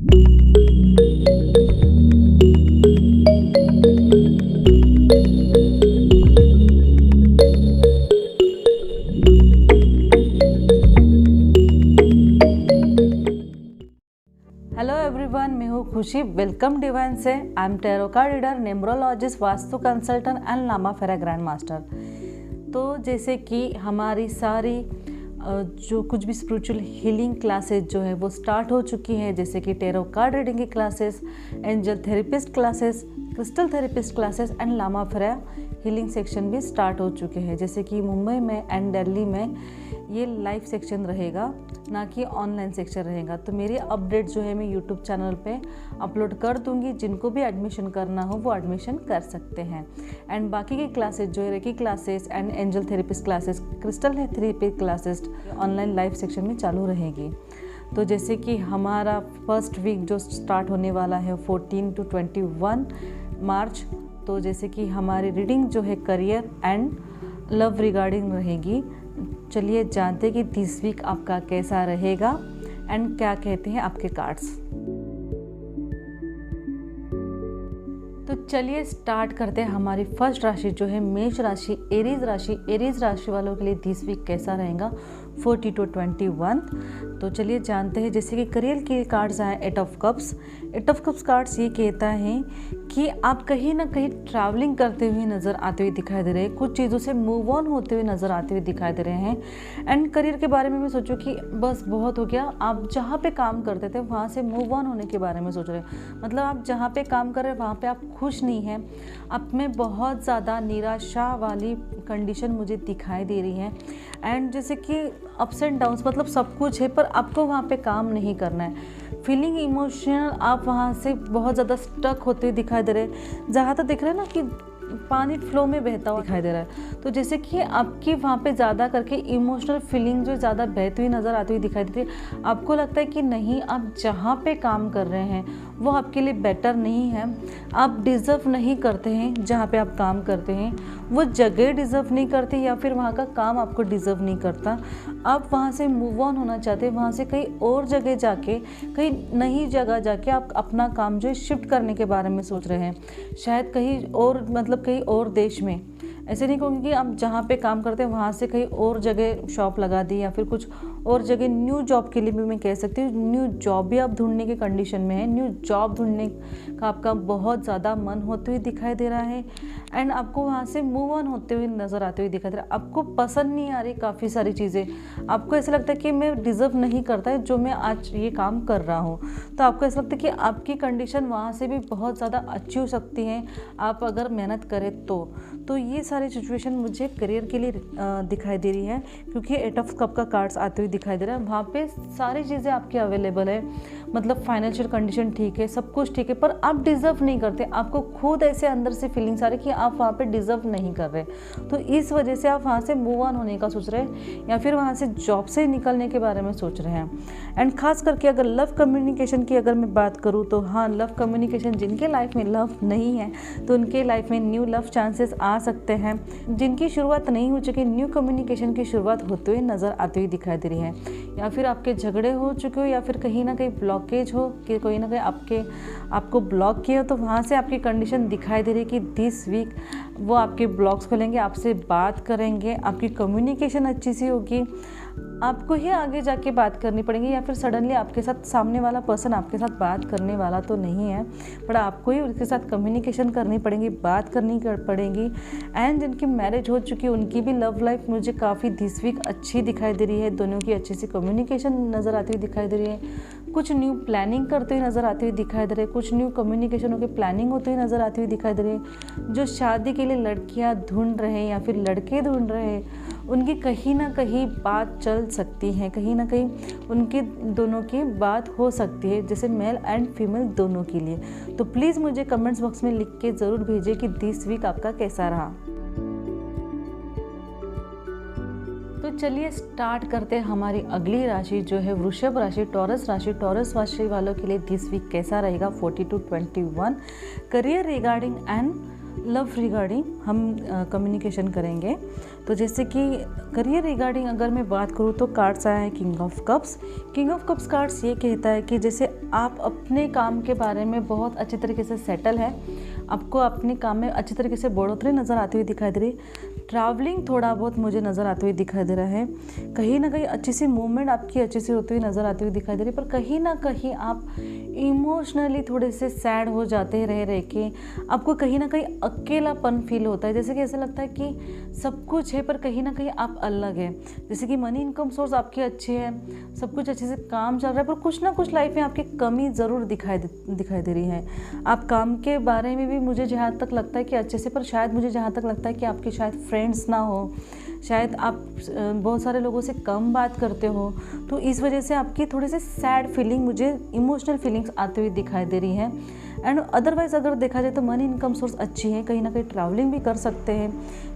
Hello everyone, मैं हूँ खुशी। वेलकम डिवाइन से। I am tarot card reader, numerologist, vastu consultant and Lama Fera grand master. तो जैसे कि हमारी सारी जो कुछ भी स्पिरिचुअल हीलिंग क्लासेस जो है वो स्टार्ट हो चुकी हैं, जैसे कि टैरो कार्ड रीडिंग की classes, angel therapist classes, crystal therapist classes and Lama Fera healing section भी स्टार्ट हो चुके हैं। जैसे कि मुंबई में एंड दिल्ली में ये लाइव सेक्शन रहेगा, ना कि ऑनलाइन सेक्शन रहेगा। तो मेरी अपडेट जो है मैं यूट्यूब चैनल पे अपलोड कर दूंगी। जिनको भी एडमिशन करना हो वो एडमिशन कर सकते हैं। एंड बाकी की क्लासेस जो है reiki classes and angel therapist classes, crystal therapy classes online live section में चालू रहेगी। तो जैसे कि हमारा फर्स्ट वीक जो स्टार्ट होने वाला है 14 to 21 मार्च, तो जैसे कि हमारी रीडिंग जो है करियर एंड लव रिगार्डिंग रहेगी। चलिए जानते हैं कि दिस वीक आपका कैसा रहेगा एंड क्या कहते हैं आपके कार्ड्स। तो चलिए स्टार्ट करते हैं। हमारी फर्स्ट राशि जो है मेष राशि, एरीज राशि। एरीज राशि वालों के लिए दिस वीक कैसा रहेगा 40 to 21। तो चलिए जानते हैं। जैसे कि करियर के कार्ड्स आए 8 of cups. 8 of cups cards ये कहता है कि आप कहीं ना कहीं ट्रैवलिंग करते हुए नज़र आते हुए दिखाई दे रहे हैं, कुछ चीज़ों से मूव ऑन होते हुए नज़र आते हुए दिखाई दे रहे हैं। एंड करियर के बारे में मैं सोचूं कि बस बहुत हो गया, आप जहाँ पे काम करते थे वहाँ से मूव ऑन होने के बारे में सोच रहे हैं। मतलब आप जहाँ पे काम कर रहे हैं वहाँ पे आप खुश नहीं हैं, आप में बहुत ज़्यादा निराशा वाली कंडीशन मुझे दिखाई दे रही है। एंड जैसे कि अप्स एंड डाउन्स, मतलब सब कुछ है पर आपको वहाँ पे काम नहीं करना है। फीलिंग इमोशनल, आप वहाँ से बहुत ज़्यादा स्टक होते हुए दिखाई दे रहे हैं। जहाँ तक दिख रहा है ना कि पानी फ्लो में बहता हुआ दिखाई दे रहा है। तो जैसे कि आपकी वहाँ पे ज़्यादा करके इमोशनल फीलिंग जो ज़्यादा बहती हुई नज़र आती हुई दिखाई देती है। आपको लगता है कि नहीं, आप जहाँ पे काम कर रहे हैं वो आपके लिए बेटर नहीं है, आप डिज़र्व नहीं करते हैं जहाँ पे आप काम करते हैं, वो जगह डिज़र्व नहीं करती या फिर वहाँ का काम आपको डिज़र्व नहीं करता। आप वहाँ से मूव ऑन होना चाहते हैं, वहाँ से कहीं और जगह जाके, कहीं नई जगह जाके आप अपना काम जो है शिफ्ट करने के बारे में सोच रहे हैं। शायद कहीं और, मतलब कहीं और देश में। ऐसे नहीं कहूँगी कि आप जहाँ पे काम करते हैं वहाँ से कहीं और जगह शॉप लगा दी या फिर कुछ और जगह न्यू जॉब के लिए भी मैं कह सकती हूँ। न्यू जॉब भी आप ढूंढने के कंडीशन में है। न्यू जॉब ढूंढने का आपका बहुत ज़्यादा मन होते हुए दिखाई दे रहा है। एंड आपको वहाँ से मूव ऑन होते हुए नज़र आते हुए दिखाई दे रहा है। आपको पसंद नहीं आ रही काफ़ी सारी चीज़ें। आपको ऐसा लगता है कि मैं डिज़र्व नहीं करता है जो मैं आज ये काम कर रहा हूँ। तो आपको ऐसा लगता है कि आपकी कंडीशन वहाँ से भी बहुत ज़्यादा अच्छी हो सकती है आप अगर मेहनत करें तो ये सारी सिचुएशन मुझे करियर के लिए दिखाई दे रही है, क्योंकि 8 of कप का कार्ड्स आते हुए दिखाई दे रहा है। वहाँ पे सारी चीज़ें आपकी अवेलेबल है, मतलब फाइनेंशियल कंडीशन ठीक है, सब कुछ ठीक है, पर आप डिज़र्व नहीं करते। आपको खुद ऐसे अंदर से फीलिंग्स आ रही है कि आप वहाँ पे डिज़र्व नहीं कर रहे। तो इस वजह से आप वहाँ से मूव ऑन होने का सोच रहे हैं या फिर वहाँ से जॉब से निकलने के बारे में सोच रहे हैं। एंड खास करके अगर लव कम्युनिकेशन की अगर मैं बात करूँ तो हाँ, लव कम्युनिकेशन, जिनके लाइफ में लव नहीं है तो उनके लाइफ में न्यू लव चांसेस आ सकते हैं। जिनकी शुरुआत नहीं हो चुकी, न्यू कम्युनिकेशन की शुरुआत होते हुए नज़र आती हुई दिखाई दे रही है। या फिर आपके झगड़े हो चुके हो या फिर कहीं ना कहीं ब्लॉकेज हो कि कोई ना कहीं आपको ब्लॉक किया हो, तो वहाँ से आपकी कंडीशन दिखाई दे रही है कि दिस वीक वो आपके ब्लॉक्स खोलेंगे, आपसे बात करेंगे, आपकी कम्युनिकेशन अच्छी सी होगी। आपको ही आगे जाके बात करनी पड़ेगी या फिर सडनली आपके साथ सामने वाला पर्सन आपके साथ बात करने वाला तो नहीं है, पर आपको ही उसके साथ कम्युनिकेशन करनी पड़ेगी, बात करनी पड़ेगी। एंड जिनकी मैरिज हो चुकी है उनकी भी लव लाइफ मुझे काफ़ी दिस वीक अच्छी दिखाई दे रही है। दोनों की अच्छी सी कम्युनिकेशन नज़र आती हुई दिखाई दे रही है। कुछ न्यू प्लानिंग करते हुए नज़र आती हुई दिखाई दे रहे हैं। कुछ न्यू कम्युनिकेशन होकर प्लानिंग होती हुई नज़र आती हुई दिखाई दे रही है। जो शादी के लिए लड़कियां ढूंढ रहे हैं या फिर लड़के ढूंढ रहे हैं, उनकी कहीं ना कहीं बात चल सकती है, कहीं ना कहीं उनकी दोनों की बात हो सकती है, जैसे मेल एंड फीमेल दोनों के लिए। तो प्लीज़ मुझे कमेंट्स बॉक्स में लिख के ज़रूर भेजिए कि दिस वीक आपका कैसा रहा। तो चलिए स्टार्ट करते हैं हमारी अगली राशि जो है वृषभ राशि, टॉरस राशि। टॉरस राशि वालों के लिए दिस वीक कैसा रहेगा 40 to 21। Career regarding and love regarding हम कम्युनिकेशन करेंगे। तो जैसे कि करियर रिगार्डिंग अगर मैं बात करूँ तो कार्ड्स आया है king of cups. King of cups cards ये कहता है कि जैसे आप अपने काम के बारे में बहुत अच्छे तरीके से सेटल है, आपको अपने काम में अच्छी तरीके से बढ़ोतरी नज़र आती हुई दिखाई दे रही है। ट्रैवलिंग थोड़ा बहुत मुझे नज़र आती हुई दिखाई दे रहा है। कहीं ना कहीं अच्छी सी मूवमेंट आपकी अच्छी सी होती हुई नज़र आती हुई दिखाई दे रही है, पर कहीं ना कहीं आप इमोशनली थोड़े से सैड हो जाते रह के आपको कहीं ना कहीं अकेलापन फील होता है। जैसे कि ऐसा लगता है कि सब कुछ है पर कहीं ना कहीं आप अलग है। जैसे कि मनी इनकम सोर्स आपकी अच्छी है, सब कुछ अच्छे से काम चल रहा है, पर कुछ ना कुछ लाइफ में आपकी कमी ज़रूर दिखाई दे रही है। आप काम के बारे में भी मुझे जहाँ तक लगता है कि अच्छे से, पर शायद मुझे जहाँ तक लगता है कि आपके शायद फ्रेंड्स ना हो, शायद आप बहुत सारे लोगों से कम बात करते हो, तो इस वजह से आपकी थोड़ी सी सैड फीलिंग, मुझे इमोशनल फीलिंग्स आती हुई दिखाई दे रही है। एंड अदरवाइज़ अगर देखा जाए तो मनी इनकम सोर्स अच्छी है, कहीं ना कहीं ट्रैवलिंग भी कर सकते हैं,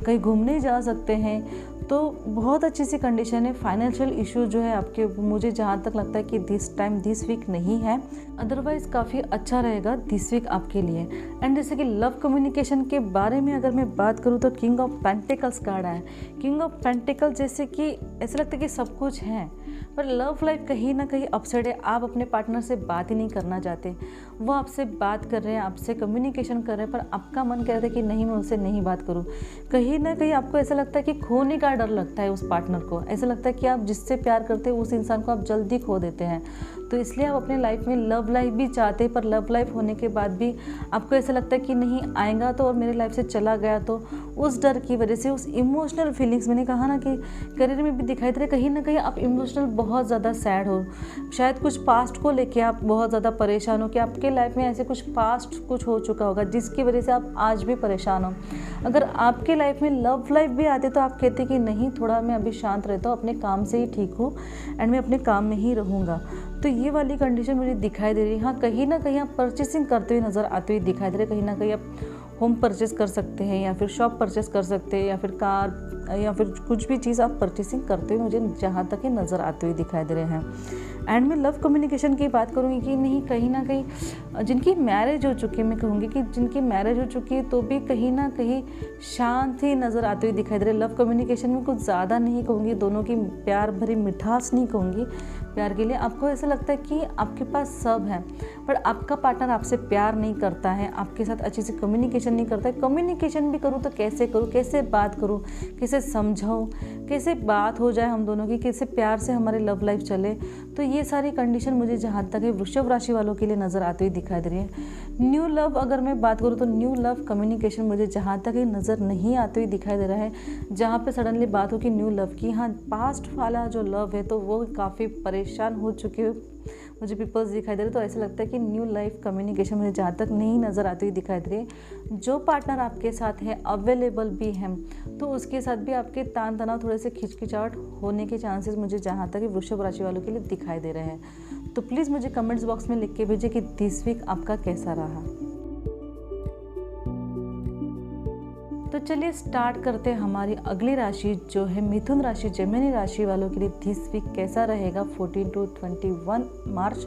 कहीं घूमने जा सकते हैं, तो बहुत अच्छी सी कंडीशन है। फाइनेंशियल इशू जो है आपके, मुझे जहाँ तक लगता है कि दिस वीक नहीं है, अदरवाइज़ काफ़ी अच्छा रहेगा दिस वीक आपके लिए। एंड जैसे कि लव कम्युनिकेशन के बारे में अगर मैं बात करूँ तो किंग ऑफ पेंटिकल्स कार्ड है। किंग ऑफ पेंटिकल जैसे कि ऐसा लगता है कि सब कुछ है, पर लव लाइफ कहीं ना कहीं अपसेट है। आप अपने पार्टनर से बात ही नहीं करना चाहते, वो आपसे बात कर रहे हैं, आपसे कम्युनिकेशन कर रहे हैं, पर आपका मन कह रहा है कि नहीं, मैं उनसे नहीं बात करूं। कहीं ना कहीं आपको ऐसा लगता है कि खोने का डर लगता है उस पार्टनर को। ऐसा लगता है कि आप जिससे प्यार करते हैं उस इंसान को आप जल्दी खो देते हैं। तो इसलिए आप अपने लाइफ में लव लाइफ भी चाहते हैं, पर लव लाइफ होने के बाद भी आपको ऐसा लगता है कि नहीं आएगा तो, और मेरे लाइफ से चला गया तो, उस डर की वजह से, उस इमोशनल फीलिंग्स, मैंने कहा ना कि करियर में भी दिखाई दे रहे, कहीं ना कहीं आप इमोशनल बहुत ज़्यादा सैड हो। शायद कुछ पास्ट को लेके आप बहुत ज़्यादा परेशान हो कि आपके लाइफ में ऐसे कुछ पास्ट कुछ हो चुका होगा जिसकी वजह से आप आज भी परेशान हो। अगर आपके लाइफ में लव लाइफ भी आते तो आप कहते कि नहीं, थोड़ा मैं अभी शांत रहता हूँ, अपने काम से ही ठीक हूँ एंड मैं अपने काम में ही रहूँगा। तो ये वाली कंडीशन मुझे दिखाई दे रही है। हाँ, कहीं ना कहीं आप परचेसिंग करते हुए नज़र आते हुए दिखाई दे रहे, कहीं ना कहीं आप होम परचेस कर सकते हैं या फिर शॉप परचेस कर सकते हैं या फिर कार या फिर कुछ भी चीज़ आप परचेसिंग करते हुए मुझे जहाँ तक ये नज़र आते हुए दिखाई दे रहे हैं। एंड मैं लव कम्युनिकेशन की बात करूँगी कि नहीं, कहीं ना कहीं जिनकी मैरिज हो चुकी है, मैं कहूँगी कि जिनकी मैरिज हो चुकी है तो भी कहीं ना कहीं शांति नज़र आती हुई दिखाई दे रही है। लव कम्युनिकेशन में कुछ ज़्यादा नहीं कहूँगी, दोनों की प्यार भरी मिठास नहीं कहूँगी। प्यार के लिए आपको ऐसा लगता है कि आपके पास सब है, पर आपका पार्टनर आपसे प्यार नहीं करता है, आपके साथ अच्छे से कम्युनिकेशन नहीं करता है। कम्युनिकेशन भी करूँ तो कैसे करूँ, कैसे बात करूँ, कैसे समझाऊँ, कैसे बात हो जाए हम दोनों की, कैसे प्यार से हमारी लव लाइफ चले। तो ये सारी कंडीशन मुझे जहाँ तक है वृषभ राशि वालों के लिए नज़र आती हुई दिखाई दे रही है। न्यू लव अगर मैं बात करूँ तो न्यू लव कम्युनिकेशन मुझे जहाँ तक है नज़र नहीं आती हुई दिखाई दे रहा है। जहाँ पे सडनली बात हो कि न्यू लव की, हाँ, पास्ट वाला जो लव है तो वो काफ़ी परेशान हो चुके हो मुझे पीपल्स दिखाई दे रहे। तो ऐसा लगता है कि न्यू लाइफ कम्युनिकेशन मुझे जहाँ तक नहीं नज़र आती हुई दिखाई दे रही है। जो पार्टनर आपके साथ है अवेलेबल भी हैं तो उसके साथ भी आपके तान तनाव, थोड़े से खिचखिचाहट होने के चांसेस मुझे जहाँ तक वृषभ राशि वालों के लिए दिखाई दे रहे हैं। तो प्लीज़ मुझे कमेंट्स बॉक्स में लिख के भेजिए कि दिस वीक आपका कैसा रहा। तो चलिए स्टार्ट करते हैं हमारी अगली राशि जो है मिथुन राशि, जेमिनी राशि वालों के लिए दिस वीक कैसा रहेगा 14 to 21 मार्च।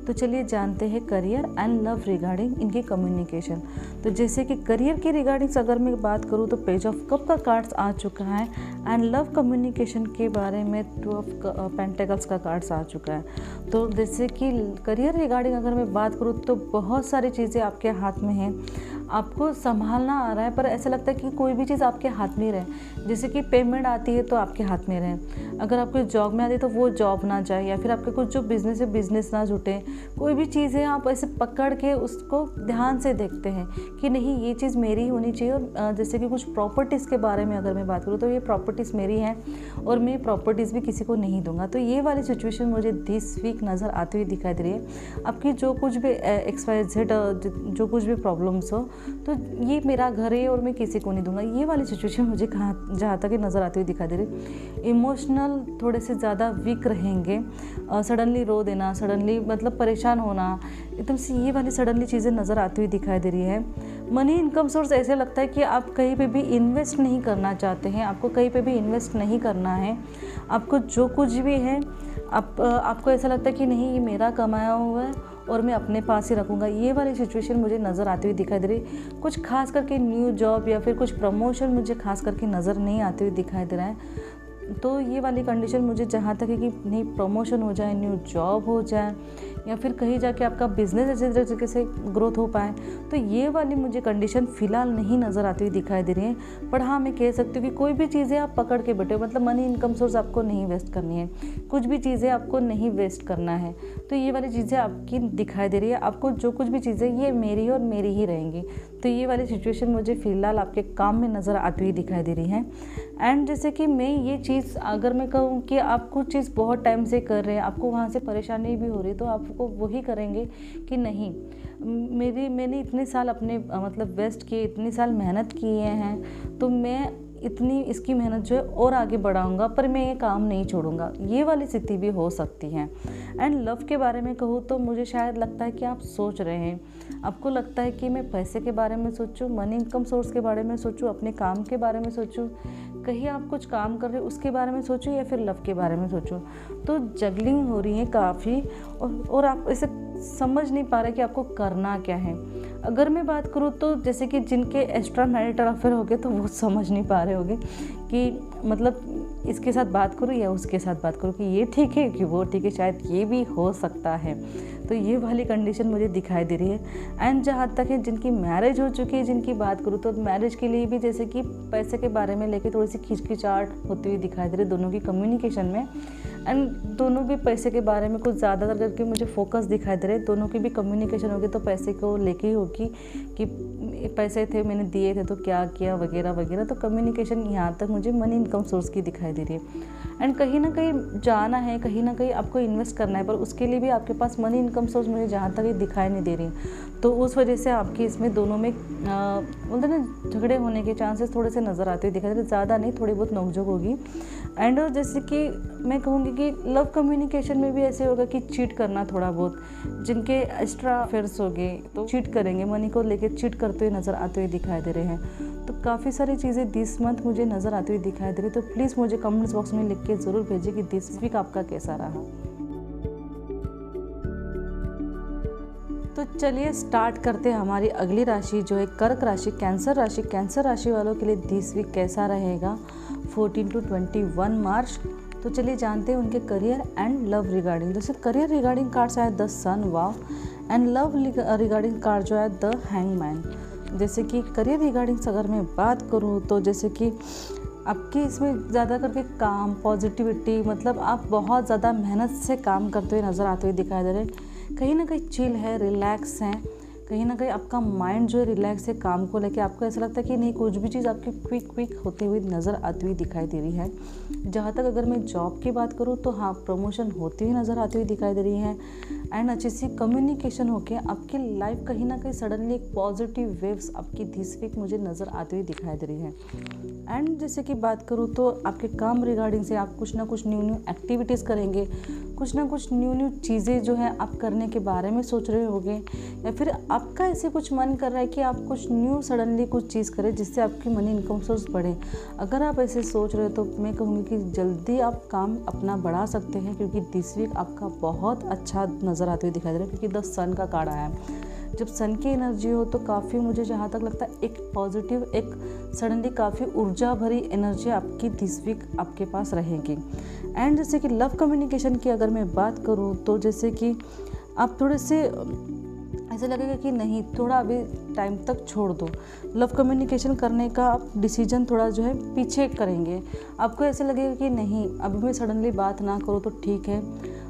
तो चलिए जानते हैं करियर एंड लव रिगार्डिंग इनकी कम्युनिकेशन। तो जैसे कि करियर की रिगार्डिंग्स अगर मैं बात करूँ तो पेज ऑफ कप का कार्ड्स आ चुका है एंड लव कम्युनिकेशन के बारे में 2 ऑफ पेंटिकल्स का कार्ड्स आ चुका है। तो जैसे कि करियर रिगार्डिंग अगर मैं बात करूँ तो बहुत सारी चीज़ें आपके हाथ में हैं, आपको संभालना आ रहा है, पर ऐसा लगता है कि कोई भी चीज़ आपके हाथ में रहे। जैसे कि पेमेंट आती है तो आपके हाथ में रहे, अगर आपको जॉब में आती है तो वो जॉब ना जाए, या फिर आपके कुछ जो बिजनेस है बिजनेस ना जुटे। कोई भी चीज़ है आप ऐसे पकड़ के उसको ध्यान से देखते हैं कि नहीं ये चीज़ मेरी होनी चाहिए। और जैसे कि कुछ प्रॉपर्टीज़ के बारे में अगर मैं बात करूँ तो ये प्रॉपर्टीज़ मेरी हैं और मैं प्रॉपर्टीज़ भी किसी को नहीं दूंगा। तो ये वाली सिचुएशन मुझे दिस वीक नज़र आती हुई दिखाई दे रही है। आपकी जो कुछ भी XYZ जो कुछ भी प्रॉब्लम्स हो तो ये मेरा घर है और मैं किसी को नहीं दूंगा, ये वाली सिचुएशन मुझे जहाँ तक नज़र आती हुई दिखाई दे रही। इमोशनल थोड़े से ज़्यादा वीक रहेंगे, सडनली रो देना, सडनली मतलब परेशान होना, एकदम से ये वाली सडनली चीज़ें नज़र आती हुई दिखाई दे रही है। मनी इनकम सोर्स ऐसे लगता है कि आप कहीं पे भी इन्वेस्ट नहीं करना चाहते हैं, आपको कहीं पे भी इन्वेस्ट नहीं करना है। आपको जो कुछ भी है आपको ऐसा लगता है कि नहीं ये मेरा कमाया हुआ है और मैं अपने पास ही रखूँगा, ये वाली सिचुएशन मुझे नज़र आती हुई दिखाई दे रही। कुछ खास करके न्यू जॉब या फिर कुछ प्रमोशन मुझे खास करके नज़र नहीं आते हुए दिखाई दे रहा है। तो ये वाली कंडीशन मुझे जहाँ तक है कि नहीं प्रमोशन हो जाए, न्यू जॉब हो जाए या फिर कहीं जाके आपका बिजनेस अच्छे तरीके से ग्रोथ हो पाए, तो ये वाली मुझे कंडीशन फ़िलहाल नहीं नज़र आती हुई दिखाई दे रही है। पर हाँ, मैं कह सकती हूँ कि कोई भी चीज़ें आप पकड़ के बैठे हो, मतलब मनी इनकम सोर्स आपको नहीं वेस्ट करनी है, कुछ भी चीज़ें आपको नहीं वेस्ट करना है। तो ये वाली चीज़ें आपकी दिखाई दे रही है, आपको जो कुछ भी चीज़ें ये मेरी और मेरी ही रहेंगी। तो ये वाली सिचुएशन मुझे फ़िलहाल आपके काम में नज़र आती हुई दिखाई दे रही है। एंड जैसे कि मैं ये चीज़ अगर मैं कहूँ कि आप कुछ चीज़ बहुत टाइम से कर रहे हैं, आपको वहाँ से परेशानी भी हो रही है, तो आपको वही करेंगे कि नहीं मैंने इतने साल अपने मतलब वेस्ट किए, इतने साल मेहनत किए हैं, तो मैं इतनी इसकी मेहनत जो है और आगे बढ़ाऊंगा, पर मैं ये काम नहीं छोड़ूंगा। ये वाली स्थिति भी हो सकती है। एंड लव के बारे में कहूँ तो मुझे शायद लगता है कि आप सोच रहे हैं, आपको लगता है कि मैं पैसे के बारे में सोचूं, मनी इनकम सोर्स के बारे में सोचूं, अपने काम के बारे में सोचूं, कहीं आप कुछ काम कर रहे हो उसके बारे में सोचूं या फिर लव के बारे में सोचूं। तो जगलिंग हो रही है काफ़ी और आप इसे समझ नहीं पा रहे कि आपको करना क्या है। अगर मैं बात करूँ तो जैसे कि जिनके एक्स्ट्रा मैरिटल अफेयर हो गए तो वो समझ नहीं पा रहे होंगे कि मतलब इसके साथ बात करूँ या उसके साथ बात करूँ, कि ये ठीक है कि वो ठीक है, शायद ये भी हो सकता है। तो ये वाली कंडीशन मुझे दिखाई दे रही है। एंड जहाँ तक है जिनकी मैरिज हो चुकी है, जिनकी बात करूँ तो मैरिज के लिए भी जैसे कि पैसे के बारे में लेके थोड़ी सी खिचखिचाहट होती हुई दिखाई दे रही है दोनों की कम्युनिकेशन में। एंड दोनों भी पैसे के बारे में कुछ ज़्यादातर करके मुझे फोकस दिखाई दे रहे हैं। दोनों की भी कम्युनिकेशन होगी तो पैसे को लेके ही होगी कि पैसे थे मैंने दिए थे तो क्या किया वगैरह वगैरह। तो कम्युनिकेशन यहाँ तक मुझे मनी इनकम सोर्स की दिखाई दे रही है। एंड कहीं ना कहीं जाना है, कहीं ना कहीं आपको इन्वेस्ट करना है, पर उसके लिए भी आपके पास मनी इनकम सोर्स मुझे जहाँ तक ये दिखाई नहीं दे रही। तो उस वजह से आपकी इसमें दोनों में बोलते ना झगड़े होने के चांसेस थोड़े से नज़र आते हुए दिखाई दे रहे, ज़्यादा नहीं, थोड़ी बहुत नोकझोंक होगी। एंड जैसे कि मैं कहूँगी कि लव कम्युनिकेशन में भी ऐसे होगा कि चीट करना थोड़ा बहुत, जिनके एक्स्ट्रा अफेयर्स हो गए तो चीट करेंगे, मनी को लेकर चीट करते हुए नज़र आते हुए दिखाई दे रहे हैं। तो काफ़ी सारी चीज़ें दिस मंथ मुझे नज़र आती हुई दिखाई दे रही। तो प्लीज़ मुझे कमेंट्स बॉक्स में लिख के ज़रूर भेजिए कि दिस वीक आपका कैसा रहा। तो चलिए स्टार्ट करते हैं हमारी अगली राशि जो है कर्क राशि, कैंसर राशि। कैंसर राशि वालों के लिए दिस वीक कैसा रहेगा 14 to 21 मार्च। तो चलिए जानते हैं उनके करियर एंड लव रिगार्डिंग। जैसे करियर रिगार्डिंग कार्ड्स है the sun, wow, and love regarding card जो है द हैंगमैन। जैसे कि करियर रिगार्डिंग्स अगर मैं बात करूँ तो जैसे कि आपके इसमें ज़्यादा करके काम, पॉजिटिविटी, मतलब आप बहुत ज़्यादा मेहनत से काम करते हुए नज़र आते हुए दिखाई दे रहे हैं। कहीं ना कहीं चिल है, रिलैक्स हैं, कहीं ना कहीं आपका माइंड जो है रिलैक्स है काम को लेके। आपको ऐसा लगता है कि नहीं कुछ भी चीज़ आपकी क्विक होते हुए नज़र आती हुई दिखाई दे रही है। जहाँ तक अगर मैं जॉब की बात करूँ तो हाँ, प्रमोशन होती हुई नज़र आती हुई दिखाई दे रही है। एंड अच्छी सी कम्युनिकेशन होके आपकी लाइफ कहीं ना कहीं सडनली एक पॉजिटिव वेव्स आपकी दिस वीक मुझे नज़र आती हुई दिखाई दे रही है। एंड जैसे कि बात करूँ तो आपके काम रिगार्डिंग से आप कुछ ना कुछ न्यू एक्टिविटीज़ करेंगे, कुछ ना कुछ न्यू चीज़ें जो है आप करने के बारे में सोच रहे होंगे, या फिर आपका ऐसे कुछ मन कर रहा है कि आप कुछ न्यू सडनली कुछ चीज़ करें जिससे आपकी मनी इनकम सोर्स बढ़े। अगर आप ऐसे सोच रहे हो तो मैं कहूँगी कि जल्दी आप काम अपना बढ़ा सकते हैं, क्योंकि दिस वीक आपका बहुत अच्छा नज़र आते हुए दिखाई दे रहा है। क्योंकि द सन का कार्ड आया है, जब सन की एनर्जी हो तो काफ़ी मुझे जहाँ तक लगता है एक पॉजिटिव, एक सडनली काफ़ी ऊर्जा भरी एनर्जी आपकी दिस वीक आपके पास रहेगी। एंड जैसे कि लव कम्युनिकेशन की अगर मैं बात करूँ तो जैसे कि आप थोड़े से ऐसा लगेगा कि नहीं थोड़ा अभी टाइम तक छोड़ दो, लव कम्युनिकेशन करने का आप डिसीजन थोड़ा जो है पीछे करेंगे। आपको ऐसे लगेगा कि नहीं अभी मैं सडनली बात ना करूँ तो ठीक है।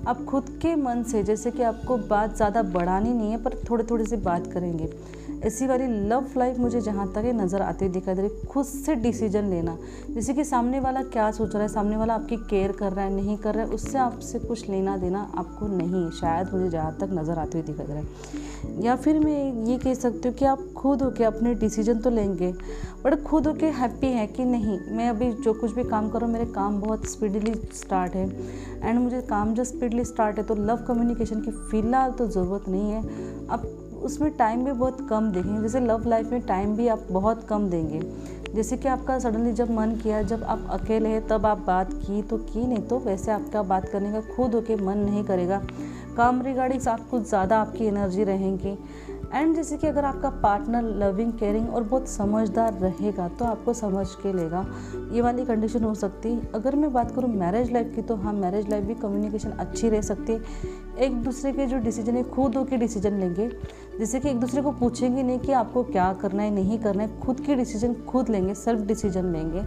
आप खुद के मन से, जैसे कि आपको बात ज़्यादा बढ़ानी नहीं है पर थोड़ी सी बात करेंगे। ऐसी वाली लव लाइफ मुझे जहाँ तक नज़र आती हुई दिखाई दे रही। खुद से डिसीजन लेना, जैसे कि सामने वाला क्या सोच रहा है, सामने वाला आपकी केयर कर रहा है नहीं कर रहा है, उससे आपसे कुछ लेना देना आपको नहीं, शायद मुझे जहाँ तक नज़र आती हुई दिखाई दे रहा है। या फिर मैं ये कह सकती हूँ कि आप खुद होके अपने डिसीजन तो लेंगे, बट खुद होके हैप्पी है कि नहीं मैं अभी जो कुछ भी काम कर रहा हूँ मेरे काम बहुत स्पीडली स्टार्ट है। एंड मुझे काम जो स्पीडली स्टार्ट है तो लव कम्युनिकेशन की फ़िलहाल तो ज़रूरत नहीं है। आप उसमें टाइम भी बहुत कम देंगे, जैसे लव लाइफ में टाइम भी आप बहुत कम देंगे। जैसे कि आपका सडनली जब मन किया, जब आप अकेले हैं तब आप बात की तो की, नहीं तो वैसे आपका बात करने का खुद होके मन नहीं करेगा। काम रिगार्डिंग आप कुछ ज़्यादा आपकी एनर्जी रहेंगी। एंड जैसे कि अगर आपका पार्टनर लविंग, केयरिंग और बहुत समझदार रहेगा तो आपको समझ के लेगा, ये वाली कंडीशन हो सकती है। अगर मैं बात करूँ मैरिज लाइफ की, तो हाँ मैरिज लाइफ भी कम्युनिकेशन अच्छी रह सकती है। एक दूसरे के जो डिसीजन है खुद होकर डिसीजन लेंगे, जैसे कि एक दूसरे को पूछेंगे नहीं कि आपको क्या करना है नहीं करना है, खुद की डिसीजन खुद लेंगे, सेल्फ डिसीजन लेंगे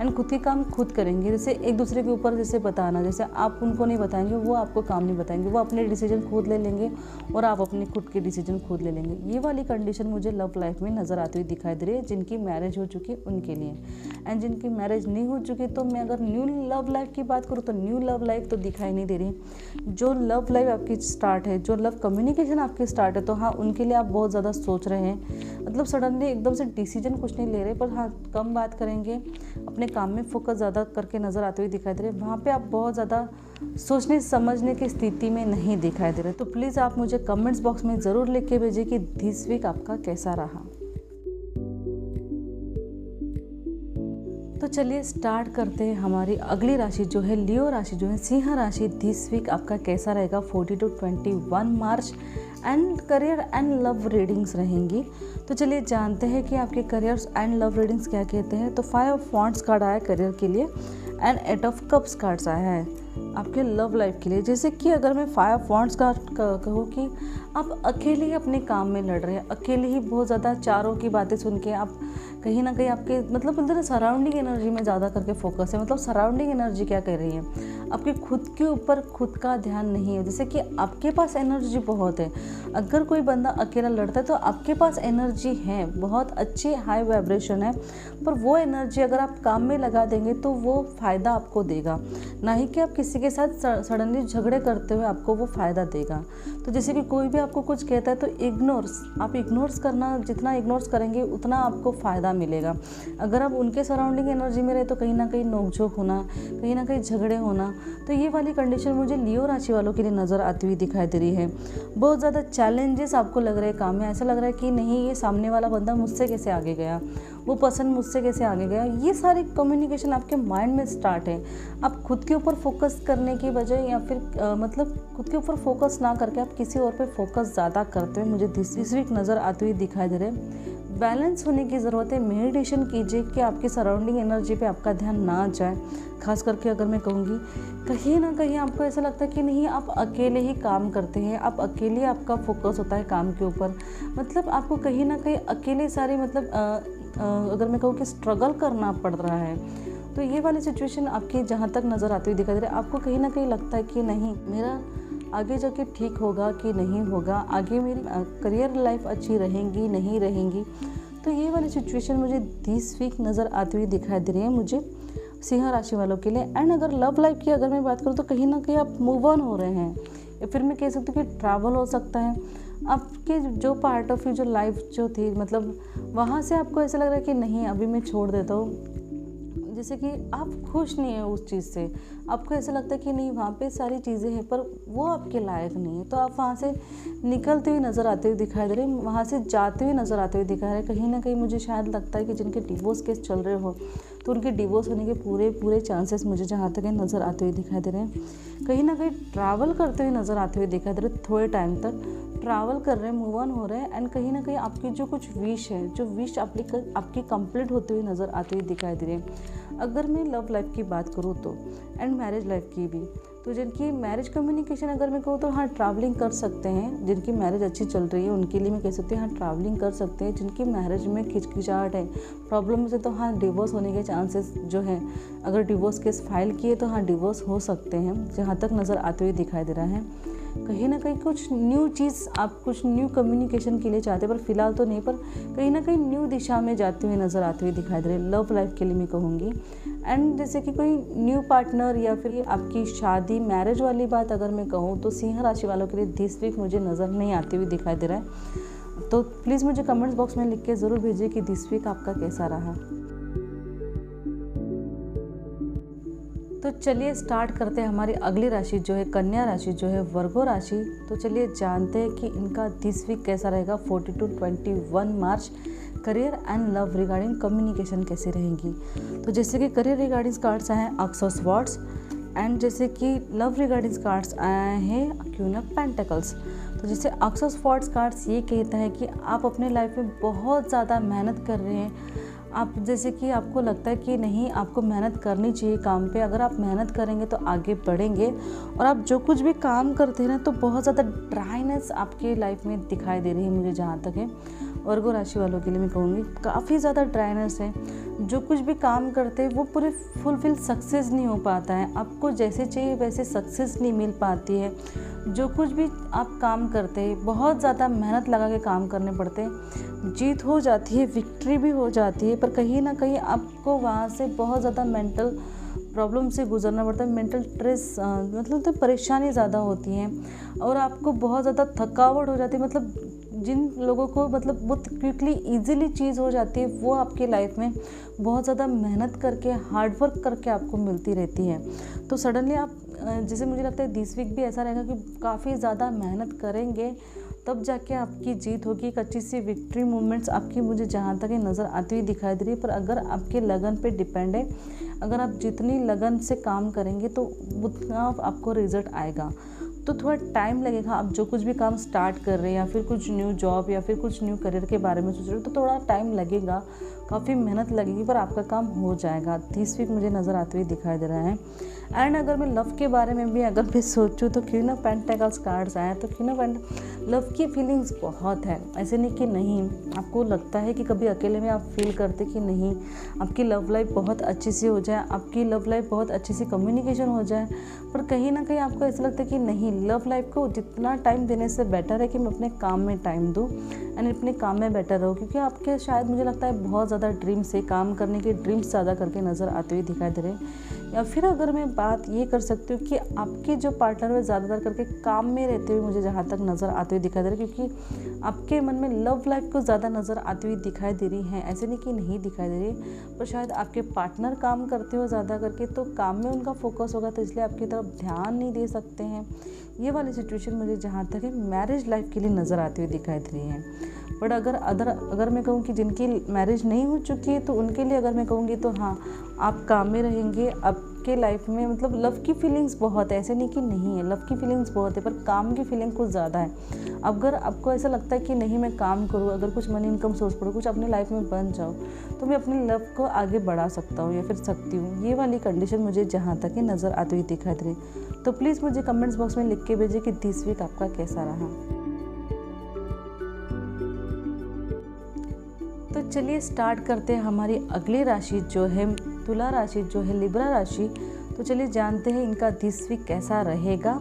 एंड खुद के काम खुद करेंगे। जैसे एक दूसरे के ऊपर जैसे बताना, जैसे आप उनको नहीं बताएंगे वो आपको काम नहीं बताएंगे, वो अपने डिसीजन खुद ले लेंगे और आप अपने खुद के डिसीजन खुद ले लेंगे। ये वाली कंडीशन मुझे लव लाइफ में नज़र आती हुई दिखाई दे रही है, जिनकी मैरिज हो चुकी उनके लिए। एंड जिनकी मैरिज नहीं हो चुकी, तो मैं अगर न्यू लव लाइफ की बात करूँ तो न्यू लव लाइफ तो दिखाई नहीं दे रही। जो लव लाइफ आपकी स्टार्ट है, जो लव कम्युनिकेशन आपकी स्टार्ट है, तो हाँ उनके लिए आप बहुत ज़्यादा सोच रहे हैं, मतलब सडनली एकदम से डिसीजन कुछ नहीं ले रहे, पर हाँ कम बात करेंगे, अपने काम में फोकस ज़्यादा करके नज़र आते हुए दिखाई दे रहे हैं। वहाँ पे आप बहुत ज़्यादा सोचने समझने की स्थिति में नहीं दिखाई दे रहे। तो प्लीज़ आप मुझे कमेंट्स बॉक्स में ज़रूर लिख के भेजिए कि दिस वीक आपका कैसा रहा। तो चलिए स्टार्ट करते हैं हमारी अगली राशि जो है लियो राशि, जो है सिंह राशि। दिस वीक आपका कैसा रहेगा 40 to 21 March. And career and love readings रहेंगी। तो चलिए जानते हैं कि आपके करियर्स एंड लव रीडिंग्स क्या कहते हैं। तो 5 ऑफ वॉन्ड्स कार्ड आया करियर के लिए एंड 8 ऑफ कप्स कार्ड्स आया है आपके लव लाइफ के लिए। जैसे कि अगर मैं 5 ऑफ वॉन्ड्स का कहूँ कि आप अकेले ही अपने काम में लड़ रहे हैं, अकेले ही बहुत ज़्यादा चारों की बातें सुन के आप कहीं ना कहीं आपके मतलब बोलते हैं सराउंडिंग एनर्जी में ज़्यादा करके फोकस है। मतलब सराउंडिंग एनर्जी क्या कर रही है, आपके खुद के ऊपर खुद का ध्यान नहीं है। जैसे कि आपके पास एनर्जी बहुत है, अगर कोई बंदा अकेला लड़ता है तो आपके पास एनर्जी है, बहुत अच्छी हाई वाइब्रेशन है, पर वो एनर्जी अगर आप काम में लगा देंगे तो वो फ़ायदा आपको देगा, ना ही कि आप किसी के साथ सडनली झगड़े करते हुए आपको वो फ़ायदा देगा। तो जैसे कि कोई भी आपको कुछ कहता है तो आप इग्नोर्स करना, जितना इग्नोर्स करेंगे उतना आपको फ़ायदा मिलेगा। अगर आप उनके सराउंडिंग एनर्जी में रहे तो कहीं ना कहीं नोकझोंक होना, कहीं ना कहीं झगड़े होना। तो ये वाली कंडीशन मुझे लियो राशि वालों के लिए नज़र आती हुई दिखाई दे रही है। बहुत ज़्यादा चैलेंजेस आपको लग रहे हैं काम में, ऐसा लग रहा है कि नहीं ये सामने वाला बंदा मुझसे कैसे आगे गया, वो पर्सन मुझसे कैसे आगे गया। ये सारी कम्युनिकेशन आपके माइंड में स्टार्ट है। आप खुद के ऊपर फोकस करने की बजाय या फिर मतलब खुद के ऊपर फोकस ना करके आप किसी और पे फोकस ज़्यादा करते हुए मुझे दिस वीक नज़र आती हुई दिखाई दे रहे हैं। बैलेंस होने की ज़रूरत है। मेडिटेशन कीजिए कि आपकी सराउंडिंग एनर्जी पे आपका ध्यान ना जाए। खास करके अगर मैं कहूँगी कहीं ना कहीं आपको ऐसा लगता है कि नहीं आप अकेले ही काम करते हैं, आप अकेले आपका फोकस होता है काम के ऊपर, मतलब आपको कहीं ना कहीं अकेले सारी मतलब अगर मैं कहूँ कि स्ट्रगल करना पड़ रहा है। तो ये वाली सिचुएशन आपकी जहाँ तक नज़र आती हुई दिखाई दे रही है, आपको कहीं ना कहीं लगता है कि नहीं मेरा आगे जाके ठीक होगा कि नहीं होगा, आगे मेरी करियर लाइफ अच्छी रहेंगी नहीं रहेंगी। तो ये वाली सिचुएशन मुझे दिस वीक नज़र आती हुई दिखाई दे रही है मुझे सिंह राशि वालों के लिए। एंड अगर लव लाइफ की अगर मैं बात करूँ तो कहीं ना कहीं आप मूव ऑन हो रहे हैं, या फिर मैं कह सकती हूँ कि ट्रैवल हो सकता है। आपके जो पार्ट ऑफ जो लाइफ जो थी मतलब वहाँ से आपको ऐसा लग रहा है कि नहीं अभी मैं छोड़ देता हूँ, जैसे कि आप खुश नहीं है उस चीज़ से, आपको ऐसा लगता है कि नहीं वहाँ पे सारी चीज़ें हैं पर वो आपके लायक नहीं है। तो आप वहाँ से निकलते हुए नज़र आते हुए दिखाई दे रहे हैं, वहाँ से जाते हुए नज़र आते हुए दिखाई दे रहे हैं। कहीं ना कहीं मुझे शायद लगता है कि जिनके डिवोर्स केस चल रहे हो तो उनके डिवोर्स होने के पूरे चांसेस मुझे जहाँ तक नज़र आते हुए दिखाई दे रहे हैं। कहीं ना कहीं ट्रैवल करते हुए नज़र आते हुए दिखाई दे रहे हैं, थोड़े टाइम तक ट्रैवल कर रहे हैं, मूव ऑन हो रहे हैं। एंड कहीं ना कहीं आपकी जो कुछ विश है, जो विश आपकी कंप्लीट होते हुए नज़र आते हुए दिखाई दे रहे हैं। अगर मैं लव लाइफ की बात करूँ तो एंड मैरिज लाइफ की भी, तो जिनकी मैरिज कम्युनिकेशन अगर मैं कहूँ तो हाँ ट्रैवलिंग कर सकते हैं। जिनकी मैरिज अच्छी चल रही है उनके लिए मैं कह सकती हूँ हाँ ट्रैवलिंग कर सकते हैं। जिनकी मैरिज में खिचखिचाहट है, प्रॉब्लम से, तो हाँ डिवोर्स होने के चांसेस जो हैं, अगर डिवोर्स केस फाइल किए तो हाँ डिवोर्स हो सकते हैं, जहाँ तक नज़र आते हुए दिखाई दे रहा है। कहीं ना कहीं कुछ न्यू चीज़ आप कुछ न्यू कम्युनिकेशन के लिए चाहते हैं, पर फिलहाल तो नहीं, पर कहीं ना कहीं न्यू दिशा में जाते हुए नज़र आते हुए दिखाई दे रहे हैं लव लाइफ के लिए मैं कहूँगी। एंड जैसे कि कोई न्यू पार्टनर या फिर आपकी शादी मैरिज वाली बात अगर मैं कहूँ तो सिंह राशि वालों के लिए दिस वीक मुझे नज़र नहीं आती हुई दिखाई दे रहा है। तो प्लीज़ मुझे कमेंट्स बॉक्स में लिख के ज़रूर भेजिए कि दिस वीक आपका कैसा रहा। तो चलिए स्टार्ट करते हैं हमारी अगली राशि जो है कन्या राशि, जो है वर्गो राशि। तो चलिए जानते हैं कि इनका दिस वीक कैसा रहेगा 40 to 21 March. Career and love regarding communication कैसे रहेंगी। तो जैसे कि करियर रिगार्डिंग कार्ड्स हैं एक्स ऑफ स्वॉर्ड्स, एंड जैसे कि लव रिगार्डिंग कार्ड्स आए हैं क्वीन ऑफ पेंटिकल्स। तो जैसे ऑक्सफोर्ड कार्ड्स ये कहता है कि आप अपने लाइफ में बहुत ज़्यादा मेहनत कर रहे हैं। आप जैसे कि आपको लगता है कि नहीं, आपको मेहनत करनी चाहिए काम पे, अगर आप मेहनत करेंगे तो आगे बढ़ेंगे। और आप जो कुछ भी काम करते हैं ना, तो बहुत ज़्यादा ड्राइनेस आपके लाइफ में दिखाई दे रही है मुझे जहाँ तक है। वर्गो राशि वालों के लिए मैं कहूँगी काफ़ी ज़्यादा ड्राइनेस है। जो कुछ भी काम करते हैं वो पूरे फुलफिल सक्सेस नहीं हो पाता है, आपको जैसे चाहिए वैसे सक्सेस नहीं मिल पाती है। जो कुछ भी आप काम करते हैं बहुत ज़्यादा मेहनत लगा के काम करने पड़ते हैं, जीत हो जाती है, विक्ट्री भी हो जाती है, पर कहीं ना कहीं आपको वहाँ से बहुत ज़्यादा मेंटल प्रॉब्लम से गुजरना पड़ता है। मेंटल स्ट्रेस मतलब तो परेशानी ज़्यादा होती हैं और आपको बहुत ज़्यादा थकावट हो जाती है। मतलब जिन लोगों को मतलब बहुत क्विकली इजीली चीज़ हो जाती है, वो आपके लाइफ में बहुत ज़्यादा मेहनत करके हार्ड वर्क करके आपको मिलती रहती है। तो सडनली आप जैसे मुझे लगता है दिस वीक भी ऐसा रहेगा कि काफ़ी ज़्यादा मेहनत करेंगे तब जाके आपकी जीत होगी। एक अच्छी सी विक्ट्री मूवमेंट्स आपकी मुझे जहाँ तक नज़र आती हुई दिखाई दे रही है। पर अगर आपके लगन पे डिपेंड है, अगर आप जितनी लगन से काम करेंगे तो उतना आपको रिजल्ट आएगा। तो थोड़ा टाइम लगेगा। आप जो कुछ भी काम स्टार्ट कर रहे हैं या फिर कुछ न्यू जॉब या फिर कुछ न्यू करियर के बारे में सोच रहे हो, तो थोड़ा टाइम लगेगा, काफ़ी मेहनत लगेगी, पर आपका काम हो जाएगा। दिस वीक मुझे नज़र आते हुए दिखाई दे रहा है। एंड अगर मैं लव के बारे में भी अगर मैं सोचूं तो क्वीन ऑफ पेंटिकल्स कार्ड्स आए, तो क्वीन ऑफ लव की फीलिंग्स बहुत है। ऐसे नहीं कि नहीं, आपको लगता है कि कभी अकेले में आप फील करते कि नहीं, आपकी लव लाइफ बहुत अच्छी सी हो जाए, आपकी लव लाइफ बहुत अच्छी सी कम्युनिकेशन हो जाए, पर कहीं ना कहीं आपको ऐसा लगता है कि नहीं, लव लाइफ को जितना टाइम देने से बेटर है कि मैं अपने काम में टाइम दूँ एंड अपने काम में बेटर रहूँ। क्योंकि आपके शायद मुझे लगता है बहुत ज़्यादा ड्रीम्स है, काम करने के ड्रीम्स ज़्यादा करके नज़र आते हुए दिखाई दे रहे हैं। या फिर अगर मैं बात ये कर सकती हूँ कि आपके जो पार्टनर है ज़्यादातर करके काम में रहते हुए मुझे जहाँ तक नज़र आते हुए दिखाई दे रहे हैं, क्योंकि आपके मन में लव लाइफ को ज़्यादा नज़र आती हुई दिखाई दे रही हैं। ऐसे नहीं कि नहीं दिखाई दे रही, पर शायद आपके पार्टनर काम करते हो ज़्यादा करके, तो काम में उनका फोकस होगा, तो इसलिए आपकी तरफ ध्यान नहीं दे सकते हैं। ये वाली सिचुएशन मुझे जहाँ तक है मैरिज लाइफ के लिए नज़र आती हुई दिखाई दे रही है। बट अगर मैं कहूँ कि जिनकी मैरिज नहीं हो चुकी है, तो उनके लिए अगर मैं कहूँगी तो हाँ, आप काम में रहेंगे। आपके लाइफ में मतलब लव की फीलिंग्स बहुत है, ऐसे नहीं कि नहीं है, लव की फीलिंग्स बहुत है, पर काम की फीलिंग कुछ ज़्यादा है। अगर आपको ऐसा लगता है कि नहीं मैं काम करूँ, अगर कुछ मनी इनकम सोर्स पड़ो, कुछ अपने लाइफ में बन जाओ, तो मैं अपने लव को आगे बढ़ा सकता हूँ या फिर सकती हूँ। ये वाली कंडीशन मुझे जहाँ तक ही नज़र आती हुई दिखाई दे रही। तो प्लीज़ मुझे कमेंट्स बॉक्स में लिख के भेजिए कि दिस वीक आपका कैसा रहा। तो चलिए स्टार्ट करते हैं हमारी अगली राशि जो है तुला राशि, जो है लिब्रा राशि। तो चलिए जानते हैं इनका दिस वीक कैसा रहेगा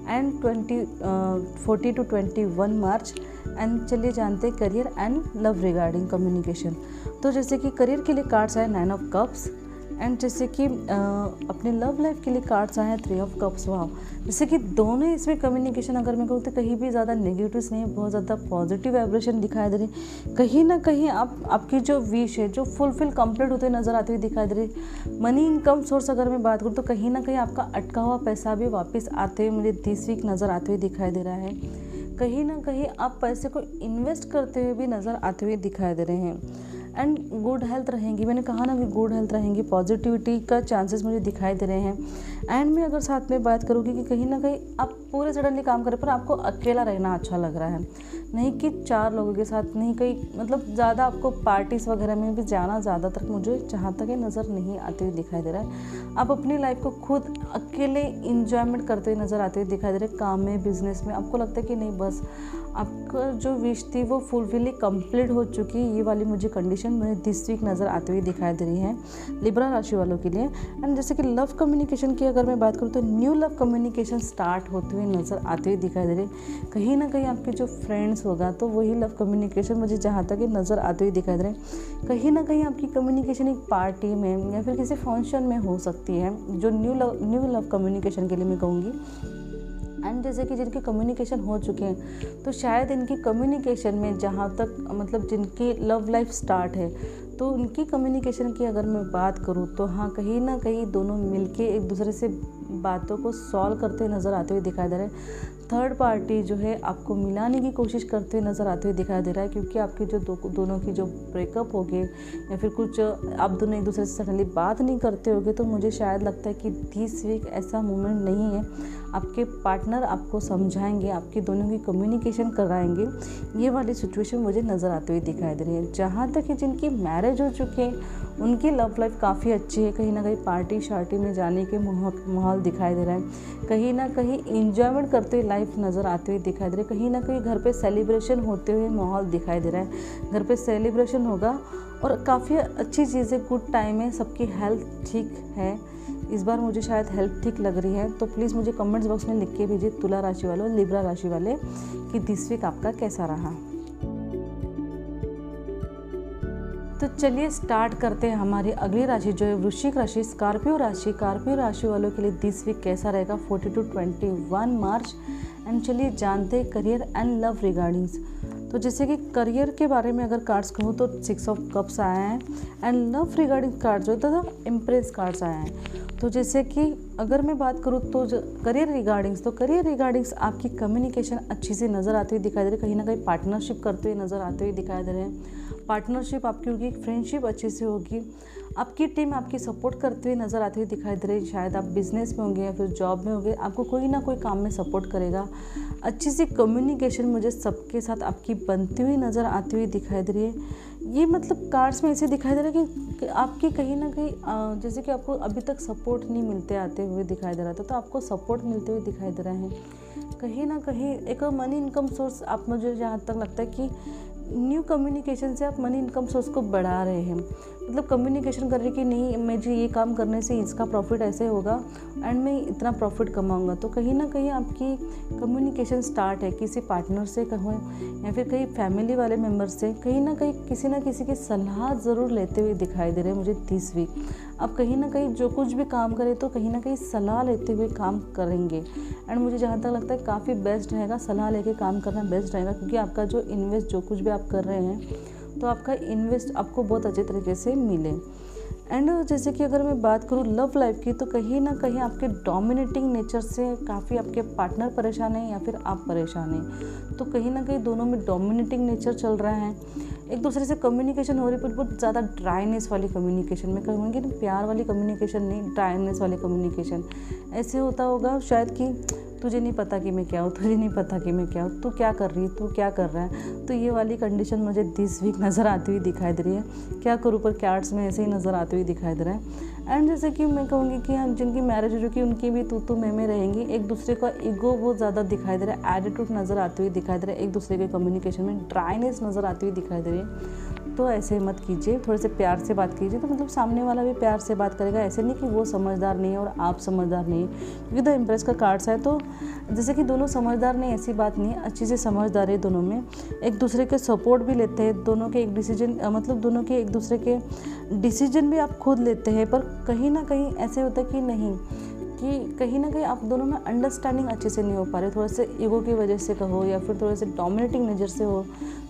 एंड 40 to 21 मार्च। एंड चलिए जानते हैं career and love regarding communication. तो जैसे कि करियर के लिए कार्ड्स आए 9 ऑफ कप्स एंड जैसे कि अपने लव लाइफ के लिए कार्ड्स आए हैं 3 ऑफ कप्स। वाव, जैसे कि दोनों इसमें कम्युनिकेशन अगर मैं कहूँ तो कहीं भी ज़्यादा नेगेटिव्स नहीं है, बहुत ज़्यादा पॉजिटिव वाइब्रेशन दिखाई दे रही। कहीं ना कहीं आपकी जो विश है जो फुलफिल कंप्लीट होते नज़र आती हुई दिखाई दे रही। मनी इनकम सोर्स अगर मैं बात करूँ तो कहीं ना कहीं आपका अटका हुआ पैसा भी वापस आते हुए मुझे दिस वीक नज़र आते हुए दिखाई दे रहा है। कहीं ना कहीं आप पैसे को इन्वेस्ट करते हुए भी नज़र आते हुए दिखाई दे रहे हैं। एंड गुड हेल्थ रहेंगी, मैंने कहा ना कि गुड हेल्थ रहेंगी, पॉजिटिविटी का चांसेस मुझे दिखाई दे रहे हैं। एंड मैं अगर साथ में बात करूँगी कि कहीं ना कहीं आप पूरे सडनली काम करें, पर आपको अकेला रहना अच्छा लग रहा है, नहीं कि 4 लोगों के साथ, नहीं कहीं मतलब ज़्यादा आपको पार्टीज़ वगैरह में भी जाना ज़्यादातर मुझे जहाँ तक नज़र नहीं आते हुए दिखाई दे रहा है। आप अपनी लाइफ को खुद अकेले इंजॉयमेंट करते हुए नज़र आते हुए दिखाई दे रहे हैं। काम में, बिजनेस में आपको लगता है कि नहीं, बस आपका जो विश थी वो फुलफिली कंप्लीट हो चुकी है। ये वाली मुझे कंडीशन मुझे दिस वीक नज़र आते हुए दिखाई दे रही है लिब्रा राशि वालों के लिए। एंड जैसे कि लव कम्युनिकेशन की अगर मैं बात करूँ तो न्यू लव कम्युनिकेशन स्टार्ट होते हुए नज़र आते हुए दिखाई दे रहे। कहीं ना कहीं आपके जो फ्रेंड्स होगा तो वही लव कम्युनिकेशन मुझे जहाँ तक नज़र आते हुए दिखाई दे रहे। कहीं ना कहीं आपकी कम्युनिकेशन एक पार्टी में या फिर किसी फंक्शन में हो सकती है, जो न्यू लव कम्युनिकेशन के लिए मैं कहूँगी। एंड जैसे कि जिनके कम्युनिकेशन हो चुके हैं तो शायद इनकी कम्युनिकेशन में जहाँ तक मतलब जिनकी लव लाइफ स्टार्ट है तो उनकी कम्युनिकेशन की अगर मैं बात करूँ तो हाँ, कहीं ना कहीं दोनों मिलके एक दूसरे से बातों को सॉल्व करते हुए नज़र आते हुए दिखाई दे रहे हैं। थर्ड पार्टी जो है आपको मिलाने की कोशिश करते हुए नज़र आते हुए दिखाई दे रहा है, क्योंकि आपके जो दोनों की जो ब्रेकअप हो गए या फिर कुछ आप दोनों एक दूसरे से सडनली बात नहीं करते होगे, तो मुझे शायद लगता है कि दिस वीक ऐसा मोमेंट नहीं है। आपके पार्टनर आपको समझाएंगे, आपके दोनों की कम्युनिकेशन कराएंगे, ये वाली सिचुएशन मुझे नज़र आते हुए दिखाई दे रही है। जहाँ तक कि जिनकी मैरिज हो चुके हैं उनकी लव लाइफ काफ़ी अच्छी है। कहीं ना कहीं पार्टी शार्टी में जाने के माहौल दिखाई दे रहा है, कहीं ना कहीं इंजॉयमेंट करते हुए लाइफ नज़र आते हुए दिखाई दे रही है, कहीं ना कहीं घर पे सेलिब्रेशन होते हुए माहौल दिखाई दे रहा है। घर पे सेलिब्रेशन होगा और काफ़ी अच्छी चीज़ है, गुड टाइम है, सबकी हेल्थ ठीक है। इस बार मुझे शायद हेल्थ ठीक लग रही है। तो प्लीज़ मुझे कमेंट्स बॉक्स में लिख के भेजिए तुला राशि वालों, लिब्रा राशि वाले, कि दिस वीक आपका कैसा रहा। तो चलिए स्टार्ट करते हैं हमारी अगली राशि जो है वृश्चिक राशि, स्कॉर्पियो राशि। स्कॉर्पियो राशि वालों के लिए दिस वीक कैसा रहेगा 40 to 21 मार्च। एंड चलिए जानते हैं करियर एंड लव रिगार्डिंग्स। तो जैसे कि करियर के बारे में अगर कार्ड्स कहूँ तो 6 ऑफ कप्स आया है, एंड लव रिगार्डिंग कार्ड जो था इम्प्रेस कार्ड्स आया है। तो जैसे कि अगर मैं बात करूँ तो करियर रिगार्डिंग्स आपकी कम्युनिकेशन अच्छी से नज़र आती हुई दिखाई दे रही है। कहीं ना कहीं पार्टनरशिप करते हुए नज़र आते हुए दिखाई दे रहे हैं। पार्टनरशिप आपकी होगी, फ्रेंडशिप अच्छे से होगी, आपकी टीम आपकी सपोर्ट करते हुए नज़र आती हुई दिखाई दे रही है। शायद आप बिजनेस में होंगे या फिर जॉब में होंगे, आपको कोई ना कोई काम में सपोर्ट करेगा। अच्छी सी कम्युनिकेशन मुझे सबके साथ आपकी बनती हुई नज़र आती हुई दिखाई दे रही है। ये मतलब कार्ड्स में ऐसे दिखाई दे रहा है कि आपकी कहीं ना कहीं जैसे कि आपको अभी तक सपोर्ट नहीं मिलते आते हुए दिखाई दे रहा था, तो आपको सपोर्ट मिलते हुए दिखाई दे रहा है। कहीं ना कहीं एक मनी इनकम सोर्स आप, मुझे जहाँ तक लगता है कि न्यू कम्युनिकेशन से आप मनी इनकम सोर्स को बढ़ा रहे हैं। मतलब कम्युनिकेशन कर रहे कि नहीं, मुझे ये काम करने से इसका प्रॉफिट ऐसे होगा एंड मैं इतना प्रॉफिट कमाऊंगा। तो कहीं ना कहीं आपकी कम्युनिकेशन स्टार्ट है किसी पार्टनर से कहूँ या फिर कहीं फैमिली वाले मेम्बर से, कहीं ना कहीं किसी ना किसी की सलाह ज़रूर लेते हुए दिखाई दे रहे हैं मुझे दिस वीक। आप कहीं ना कहीं जो कुछ भी काम करें तो कहीं ना कहीं सलाह लेते हुए काम करेंगे। एंड मुझे जहाँ तक लगता है काफ़ी बेस्ट रहेगा, सलाह लेके काम करना बेस्ट रहेगा, क्योंकि आपका जो इन्वेस्ट जो कुछ भी आप कर रहे हैं तो आपका इन्वेस्ट आपको बहुत अच्छे तरीके से मिले। एंड जैसे कि अगर मैं बात करूँ लव लाइफ की, तो कहीं ना कहीं आपके डोमिनेटिंग नेचर से काफ़ी आपके पार्टनर परेशान है या फिर आप परेशान हैं। तो कहीं ना कहीं दोनों में डोमिनेटिंग नेचर चल रहा है, एक दूसरे से कम्युनिकेशन हो रही है पर बहुत ज़्यादा ड्राइनेस वाली कम्युनिकेशन में कहूँगी ना, प्यार वाली कम्युनिकेशन नहीं, ड्राइनेस वाली कम्युनिकेशन। ऐसे होता होगा शायद कि तुझे नहीं पता कि मैं क्या हूँ, तुझे नहीं पता कि मैं क्या हूँ, तू क्या कर रही है, तू क्या कर रहा है। तो ये वाली कंडीशन मुझे दिस वीक नज़र आती हुई दिखाई दे रही है। क्या करूँ पर कार्ड्स में ऐसे ही नज़र आते हुए दिखाई दे रहा है। एंड जैसे कि मैं कहूँगी कि हम जिनकी मैरिज हो चुकी उनकी भी तू मैं रहेंगी, एक दूसरे का ईगो बहुत ज़्यादा दिखाई दे रहा है, एटीट्यूड नज़र आती हुई दिखाई दे रहा है, एक दूसरे के कम्युनिकेशन में ड्राइनेस नज़र आती हुई दिखाई दे रही है। तो ऐसे मत कीजिए, थोड़े से प्यार से बात कीजिए, तो मतलब सामने वाला भी प्यार से बात करेगा। ऐसे नहीं कि वो समझदार नहीं है और आप समझदार नहीं है, क्योंकि द इम्प्रेस का कार्ड्स है। तो जैसे कि दोनों समझदार नहीं, ऐसी बात नहीं है, अच्छी से समझदार है दोनों में, एक दूसरे के सपोर्ट भी लेते हैं, दोनों के एक डिसीजन मतलब दोनों के एक दूसरे के डिसीजन भी आप खुद लेते हैं। पर कहीं ना कहीं ऐसे होता है कि नहीं, कि कहीं ना कहीं आप दोनों में अंडरस्टैंडिंग अच्छे से नहीं हो पा रहे, थोड़े से ईगो की वजह से कहो या फिर थोड़े से डोमिनेटिंग नेचर से हो।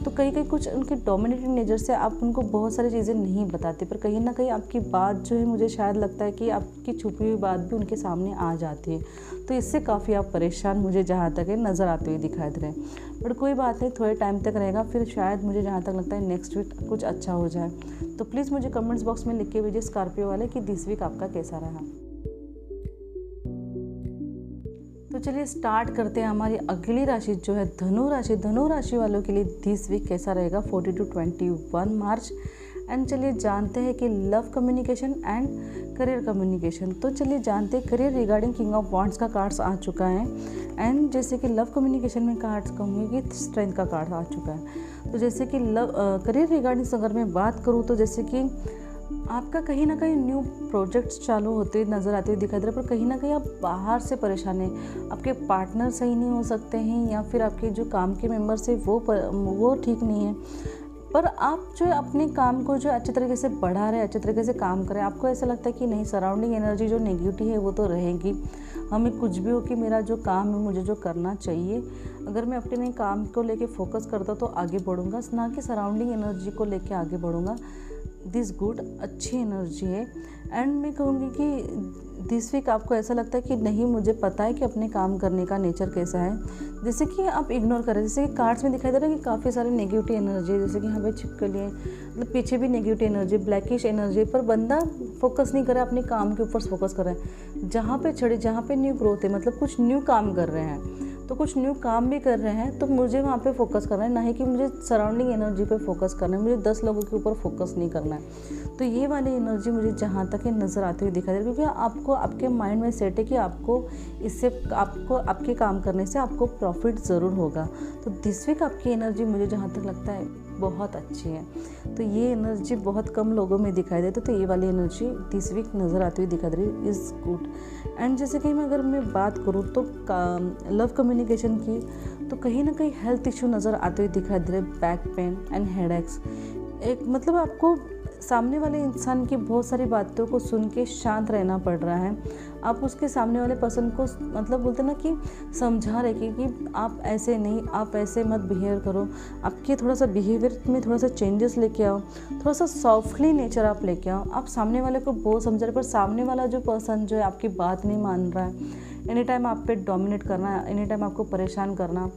तो कहीं कुछ उनके डोमिनेटिंग नेचर से आप उनको बहुत सारी चीज़ें नहीं बताते, पर कहीं ना कहीं आपकी बात जो है, मुझे शायद लगता है कि आपकी छुपी हुई बात भी उनके सामने आ जाती है। तो इससे काफ़ी आप परेशान मुझे जहाँ तक है नज़र आते हुए दिखाई दे रहे हैं। बट कोई बात नहीं, थोड़े टाइम तक रहेगा, फिर शायद मुझे जहाँ तक लगता है नेक्स्ट वीक कुछ अच्छा हो जाए। तो प्लीज़ मुझे कमेंट्स बॉक्स में लिख के भेजिए स्कॉर्पियो वाले कि दिस वीक आपका कैसा रहा। तो चलिए स्टार्ट करते हैं हमारी अगली राशि जो है धनु राशि। धनु राशि वालों के लिए दिस वीक कैसा रहेगा 40 to 21 मार्च। एंड चलिए जानते हैं कि love communication and career communication. तो चलिए जानते हैं career regarding king of wands का कार्ड्स आ चुका है। एंड जैसे कि लव कम्युनिकेशन में कार्ड्स कहूँगी कि स्ट्रेंथ का कार्ड आ चुका है। तो जैसे कि लव करियर रिगार्डिंग अगर मैं बात करूँ तो जैसे कि आपका कहीं ना कहीं न्यू प्रोजेक्ट्स चालू होते नज़र आते हुए दिखाई दे रहे हैं, पर कहीं ना कहीं आप बाहर से परेशान हैं, आपके पार्टनर सही नहीं हो सकते हैं या फिर आपके जो काम के मेंबर्स हैं वो ठीक नहीं है। पर आप जो अपने काम को जो अच्छे तरीके से बढ़ा रहे हैं, अच्छे तरीके से काम करें, आपको ऐसा लगता है कि नहीं, सराउंडिंग एनर्जी जो नेगेटिव है वो तो रहेगी। हमें कुछ भी हो कि मेरा जो काम है, मुझे जो करना चाहिए, अगर मैं अपने नए काम को लेके फोकस करता तो आगे बढ़ूँगा, ना कि सराउंडिंग एनर्जी को लेके आगे बढ़ूँगा। दिस गुड, अच्छी एनर्जी है। एंड मैं कहूँगी कि दिस वीक आपको ऐसा लगता है कि नहीं, मुझे पता है कि अपने काम करने का नेचर कैसा है, जैसे कि आप इग्नोर करें। जैसे कि कार्ड्स में दिखाई दे रहा है कि काफ़ी सारी नेगेटिव एनर्जी है, जैसे कि हमें छिपके लिए मतलब पीछे भी नेगेटिव एनर्जी, ब्लैकिश एनर्जी, पर बंदा फोकस नहीं कर रहा, अपने काम के ऊपर फोकस कर रहा है। जहाँ पे छड़ी, जहाँ पे न्यू ग्रोथ है, मतलब कुछ न्यू काम कर रहे हैं, तो कुछ न्यू काम भी कर रहे हैं, तो मुझे वहाँ पे फोकस करना है, ना ही कि मुझे सराउंडिंग एनर्जी पे फोकस करना है, मुझे 10 लोगों के ऊपर फोकस नहीं करना है। तो ये वाली एनर्जी मुझे जहाँ तक है नज़र आती हुई दिखाई दे रही है, क्योंकि आपको आपके माइंड में सेट है कि आपको इससे आपके काम करने से आपको प्रॉफिट ज़रूर होगा। तो दिस वीक आपकी एनर्जी मुझे जहाँ तक लगता है बहुत अच्छी है। तो ये एनर्जी बहुत कम लोगों में दिखाई देती है, तो ये वाली एनर्जी दिस वीक नज़र आती हुई दिखाई दे रही है, इज़ गुड। एंड जैसे कि अगर मैं बात करूँ तो लव कम्युनिकेशन की, तो कहीं ना कहीं हेल्थ इशू नज़र आते हुए दिखाई दे रहे, बैक पेन एंड हेडेक्स। एक मतलब आपको सामने वाले इंसान की बहुत सारी बातों को सुन के शांत रहना पड़ रहा है। आप उसके सामने वाले पर्सन को मतलब बोलते ना कि समझा रहे कि आप ऐसे नहीं, आप ऐसे मत बिहेव करो, आपके थोड़ा सा बिहेवियर में थोड़ा सा चेंजेस लेके आओ, थोड़ा सा सॉफ्टली नेचर आप लेके आओ। आप सामने वाले को बहुत समझा रहे, पर सामने वाला जो पर्सन जो है आपकी बात नहीं मान रहा है, एनी टाइम आप पे डोमिनेट करना, एनी टाइम आपको परेशान करना,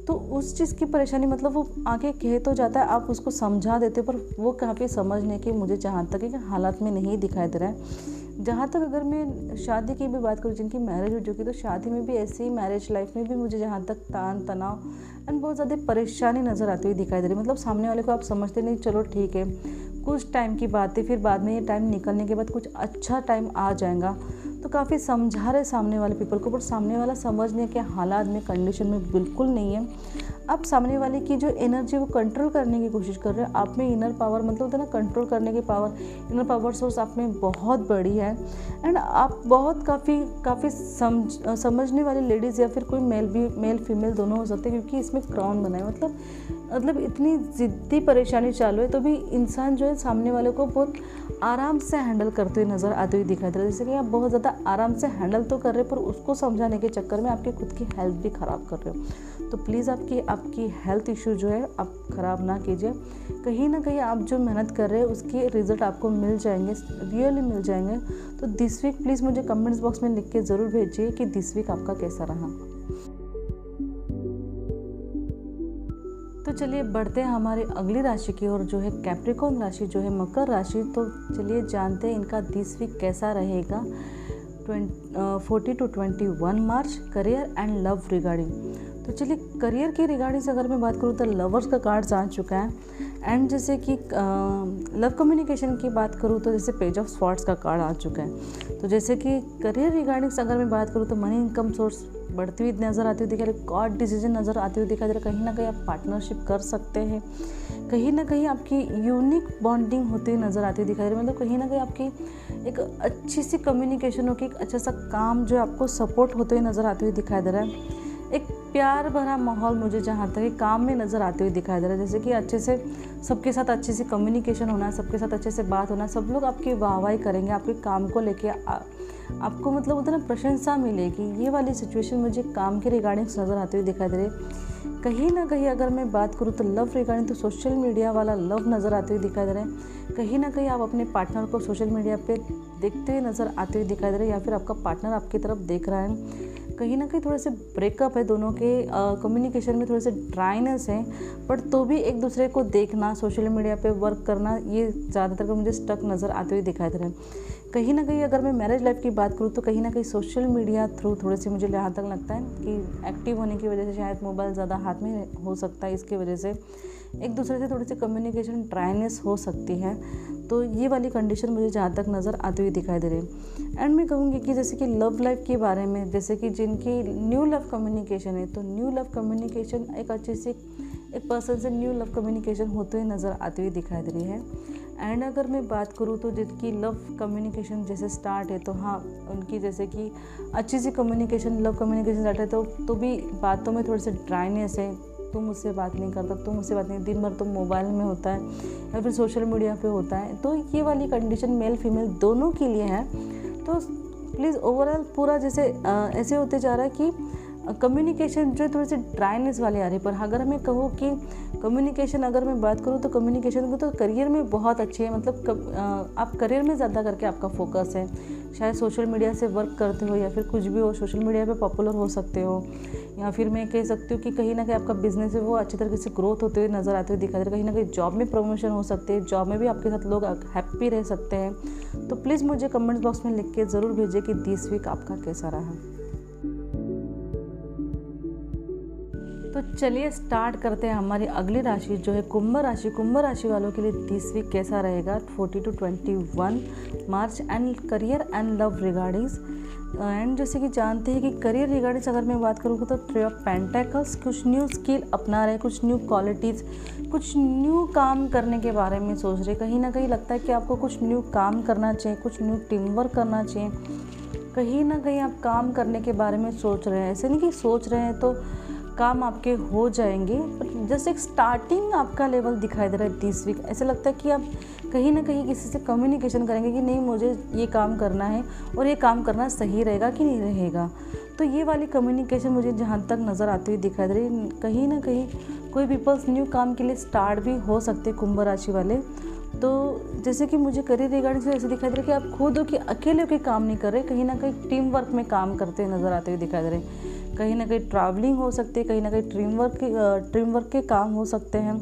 तो उस चीज़ की परेशानी मतलब वो आगे कह तो जाता है, आप उसको समझा देते हो, पर वो काफ़ी समझने की मुझे जहाँ तक है हालात में नहीं दिखाई दे रहा है। जहाँ तक अगर मैं शादी की भी बात करूँ, जिनकी मैरिज हो चुकी, तो शादी में भी ऐसे ही मैरिज लाइफ में भी मुझे जहाँ तक तान तनाव एंड बहुत ज़्यादा परेशानी नज़र आती हुई दिखाई दे रही है। मतलब सामने वाले को आप समझते नहीं, चलो ठीक है कुछ टाइम की बात है, फिर बाद में ये टाइम निकलने के बाद कुछ अच्छा टाइम आ जाएगा, तो काफ़ी समझा रहे सामने वाले पीपल को, पर सामने वाला समझने के हालात में, कंडीशन में बिल्कुल नहीं है। आप सामने वाले की जो एनर्जी वो कंट्रोल करने की कोशिश कर रहे हैं। आप में इनर पावर मतलब होता है ना, कंट्रोल करने की पावर, इनर पावर सोर्स आप में बहुत बड़ी है। एंड आप बहुत काफ़ी समझने वाली लेडीज़ या फिर कोई मेल फीमेल दोनों हो सकते हैं, क्योंकि इसमें क्राउन बना है। मतलब इतनी ज़िद्दी परेशानी चालू है, तो भी इंसान जो है सामने वाले को बहुत आराम से हैंडल करते हुए नज़र आते हुए दिखाई दे रहा है। जैसे कि आप बहुत ज़्यादा आराम से हैंडल तो कर रहे हैं, पर उसको समझाने के चक्कर में आपकी खुद की हेल्थ भी ख़राब कर रहे हो। तो प्लीज़ आपकी हेल्थ इशू जो है आप ख़राब ना कीजिए। कहीं ना कहीं आप जो मेहनत कर रहे हैं उसके रिज़ल्ट आपको मिल जाएंगे, रियली मिल जाएंगे। तो दिस वीक प्लीज़ मुझे कमेंट्स बॉक्स में लिख के ज़रूर भेजिए कि दिस वीक आपका कैसा रहा। तो चलिए बढ़ते हैं हमारी अगली राशि की ओर, जो है कैप्रिकॉर्न राशि, जो है मकर राशि। तो चलिए जानते हैं इनका दिस वीक कैसा रहेगा 40 to 21 March, career and love regarding. तो चलिए करियर के रिगार्डिंग से अगर मैं बात करूँ तो लवर्स का कार्ड्स आ चुका है। एंड जैसे कि लव कम्युनिकेशन की बात करूँ तो जैसे पेज ऑफ स्वॉर्ड्स का कार्ड आ चुका है। तो जैसे कि करियर रिगार्डिंग से अगर मैं बात करूँ तो मनी इनकम सोर्स बढ़ती हुई नज़र आती हुई दिखा रही, गॉड डिसीजन नज़र आती हुई दिखाई दे रहा। कहीं ना कहीं आप पार्टनरशिप कर सकते हैं, कहीं ना कहीं आपकी यूनिक बॉन्डिंग होती हुई नज़र आती हुई दिखाई दे रही। मतलब कहीं ना कहीं आपकी एक अच्छी सी कम्युनिकेशन हो, कि एक अच्छा सा काम जो आपको सपोर्ट होते हुए नज़र आती हुई दिखाई दे रहा है। एक प्यार भरा माहौल मुझे जहाँ तक काम में नज़र आते हुए दिखाई दे रहा है। जैसे कि अच्छे से सबके साथ अच्छे से कम्युनिकेशन होना है, सबके साथ अच्छे से बात होना है, सब लोग आपकी वाहवाही करेंगे, आपके काम को लेके आपको मतलब होता है ना प्रशंसा मिलेगी। ये वाली सिचुएशन मुझे काम के रिगार्डिंग नज़र आते हुए दिखाई दे रही है। कहीं ना कहीं अगर मैं बात करूँ तो लव रिगार्डिंग, तो सोशल मीडिया वाला लव नज़र आते हुए दिखाई दे रहे हैं। कहीं ना कहीं आप अपने पार्टनर को सोशल मीडिया पे देखते हुए नज़र आते हुए दिखाई दे रहे हैं, या फिर आपका पार्टनर आपकी तरफ देख रहा है। कहीं ना कहीं थोड़े से ब्रेकअप है, दोनों के कम्युनिकेशन में थोड़े से ड्राइनेस है, बट तो भी एक दूसरे को देखना, सोशल मीडिया पे वर्क करना, ये ज़्यादातर मुझे स्टक नज़र आते हुए दिखाई दे रहे हैं। कहीं ना कहीं अगर मैं मैरिज लाइफ की बात करूँ तो कहीं ना कहीं सोशल मीडिया थ्रू थोड़े से मुझे जहाँ तक लगता है कि एक्टिव होने की वजह से, शायद मोबाइल ज़्यादा हाथ में हो सकता है, इसकी वजह से एक दूसरे से थोड़ी सी कम्युनिकेशन ड्राइनेस हो सकती है। तो ये वाली कंडीशन मुझे जहाँ तक नज़र आती हुई दिखाई दे रही है। एंड मैं कहूँगी कि जैसे कि लव लाइफ के बारे में, जैसे कि जिनकी न्यू लव कम्युनिकेशन है, तो न्यू लव कम्युनिकेशन एक अच्छी सी एक पर्सन से न्यू लव कम्युनिकेशन होते हुए नज़र आती हुई दिखाई दे रही है। एंड अगर मैं बात करूँ तो जिनकी लव कम्युनिकेशन जैसे स्टार्ट है, तो हाँ उनकी जैसे कि अच्छी सी कम्युनिकेशन, लव कम्युनिकेशन स्टार्ट है, तो भी बातों में थोड़ी सी ड्राइनेस है, तू मुझसे बात नहीं करता, तू मुझसे बात नहीं, दिन भर तो मोबाइल में होता है या फिर सोशल मीडिया पे होता है। तो ये वाली कंडीशन मेल फीमेल दोनों के लिए है। तो प्लीज़ ओवरऑल पूरा जैसे ऐसे होते जा रहा है कि कम्युनिकेशन जो थोड़ी सी ड्राइनेस वाली आ रही है। पर अगर मैं कहूँ कि कम्युनिकेशन अगर मैं बात करूँ तो कम्युनिकेशन को तो करियर में बहुत अच्छी है, मतलब आप करियर में ज़्यादा करके आपका फोकस है। शायद सोशल मीडिया से वर्क करते हो या फिर कुछ भी हो, सोशल मीडिया पे पॉपुलर हो सकते हो, या फिर मैं कह सकती हूँ कि कहीं ना कहीं आपका बिजनेस है वो अच्छी तरीके से ग्रोथ होते हुए नज़र आते हुए दिखाई दे रहा है। कहीं ना कहीं जॉब में प्रमोशन हो सकते हैं, जॉब में भी आपके साथ लोग हैप्पी रह सकते हैं। तो प्लीज़ मुझे कमेंट्स बॉक्स में लिख के ज़रूर भेजिए कि दिस वीक आपका कैसा रहा। तो चलिए स्टार्ट करते हैं हमारी अगली राशि जो है कुंभ राशि। कुंभ राशि वालों के लिए दिस वीक कैसा रहेगा 40 to 21 March and career and love regardings. And जैसे कि जानते हैं कि करियर रिगार्डिंग्स अगर मैं बात करूँ तो ट्री ऑफ पेंटेकल्स, कुछ न्यू स्किल अपना रहे, कुछ न्यू क्वालिटीज़, कुछ न्यू काम करने के बारे में सोच रहे। कहीं ना कहीं लगता है कि आपको कुछ न्यू काम करना चाहिए, कुछ न्यू टीम वर्क करना चाहिए। कहीं ना कहीं आप काम करने के बारे में सोच रहे हैं। ऐसे नहीं कि सोच रहे हैं तो काम आपके हो जाएंगे, बट जस्ट एक स्टार्टिंग आपका लेवल दिखाई दे रहा है दिस वीक। ऐसा लगता है कि आप कहीं ना कहीं किसी से कम्युनिकेशन करेंगे कि नहीं मुझे ये काम करना है और ये काम करना सही रहेगा कि नहीं रहेगा। तो ये वाली कम्युनिकेशन मुझे जहाँ तक नज़र आती हुई दिखाई दे रही है। कहीं ना कहीं कोई पीपल्स न्यू काम के लिए स्टार्ट भी हो सकते कुंभ राशि वाले। तो जैसे कि मुझे करियर रिगार्डिंग से ऐसे दिखाई दे रहा है कि आप खुद हो कि अकेले होकर काम नहीं कर रहे, कहीं ना कहीं टीम वर्क में काम करते नज़र आते हुए दिखाई दे रहे हैं। कहीं ना कहीं ट्रैवलिंग हो सकती है, कहीं ना कहीं टीम वर्क के काम हो सकते हैं।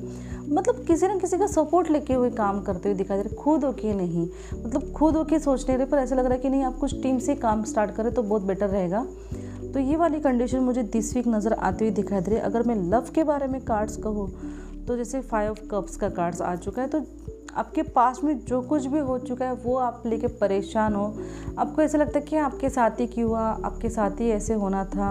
मतलब किसी न किसी का सपोर्ट लेके हुए काम करते हुए दिखाई दे रहे, खुद होके नहीं, मतलब खुद होके सोच नहीं रहे, पर ऐसा लग रहा है कि नहीं आप कुछ टीम से काम स्टार्ट करें तो बहुत बेटर रहेगा। तो ये वाली कंडीशन मुझे दिस वीक नज़र आती हुई दिखाई दे रही है। अगर मैं लव के बारे में कार्ड्स कहूँ तो जैसे 5 कप्स का कार्ड्स आ चुका है, तो आपके पास में जो कुछ भी हो चुका है वो आप लेके परेशान हो। आपको ऐसा लगता है कि आपके साथ ही क्यों हुआ, आपके साथ ही ऐसे होना था,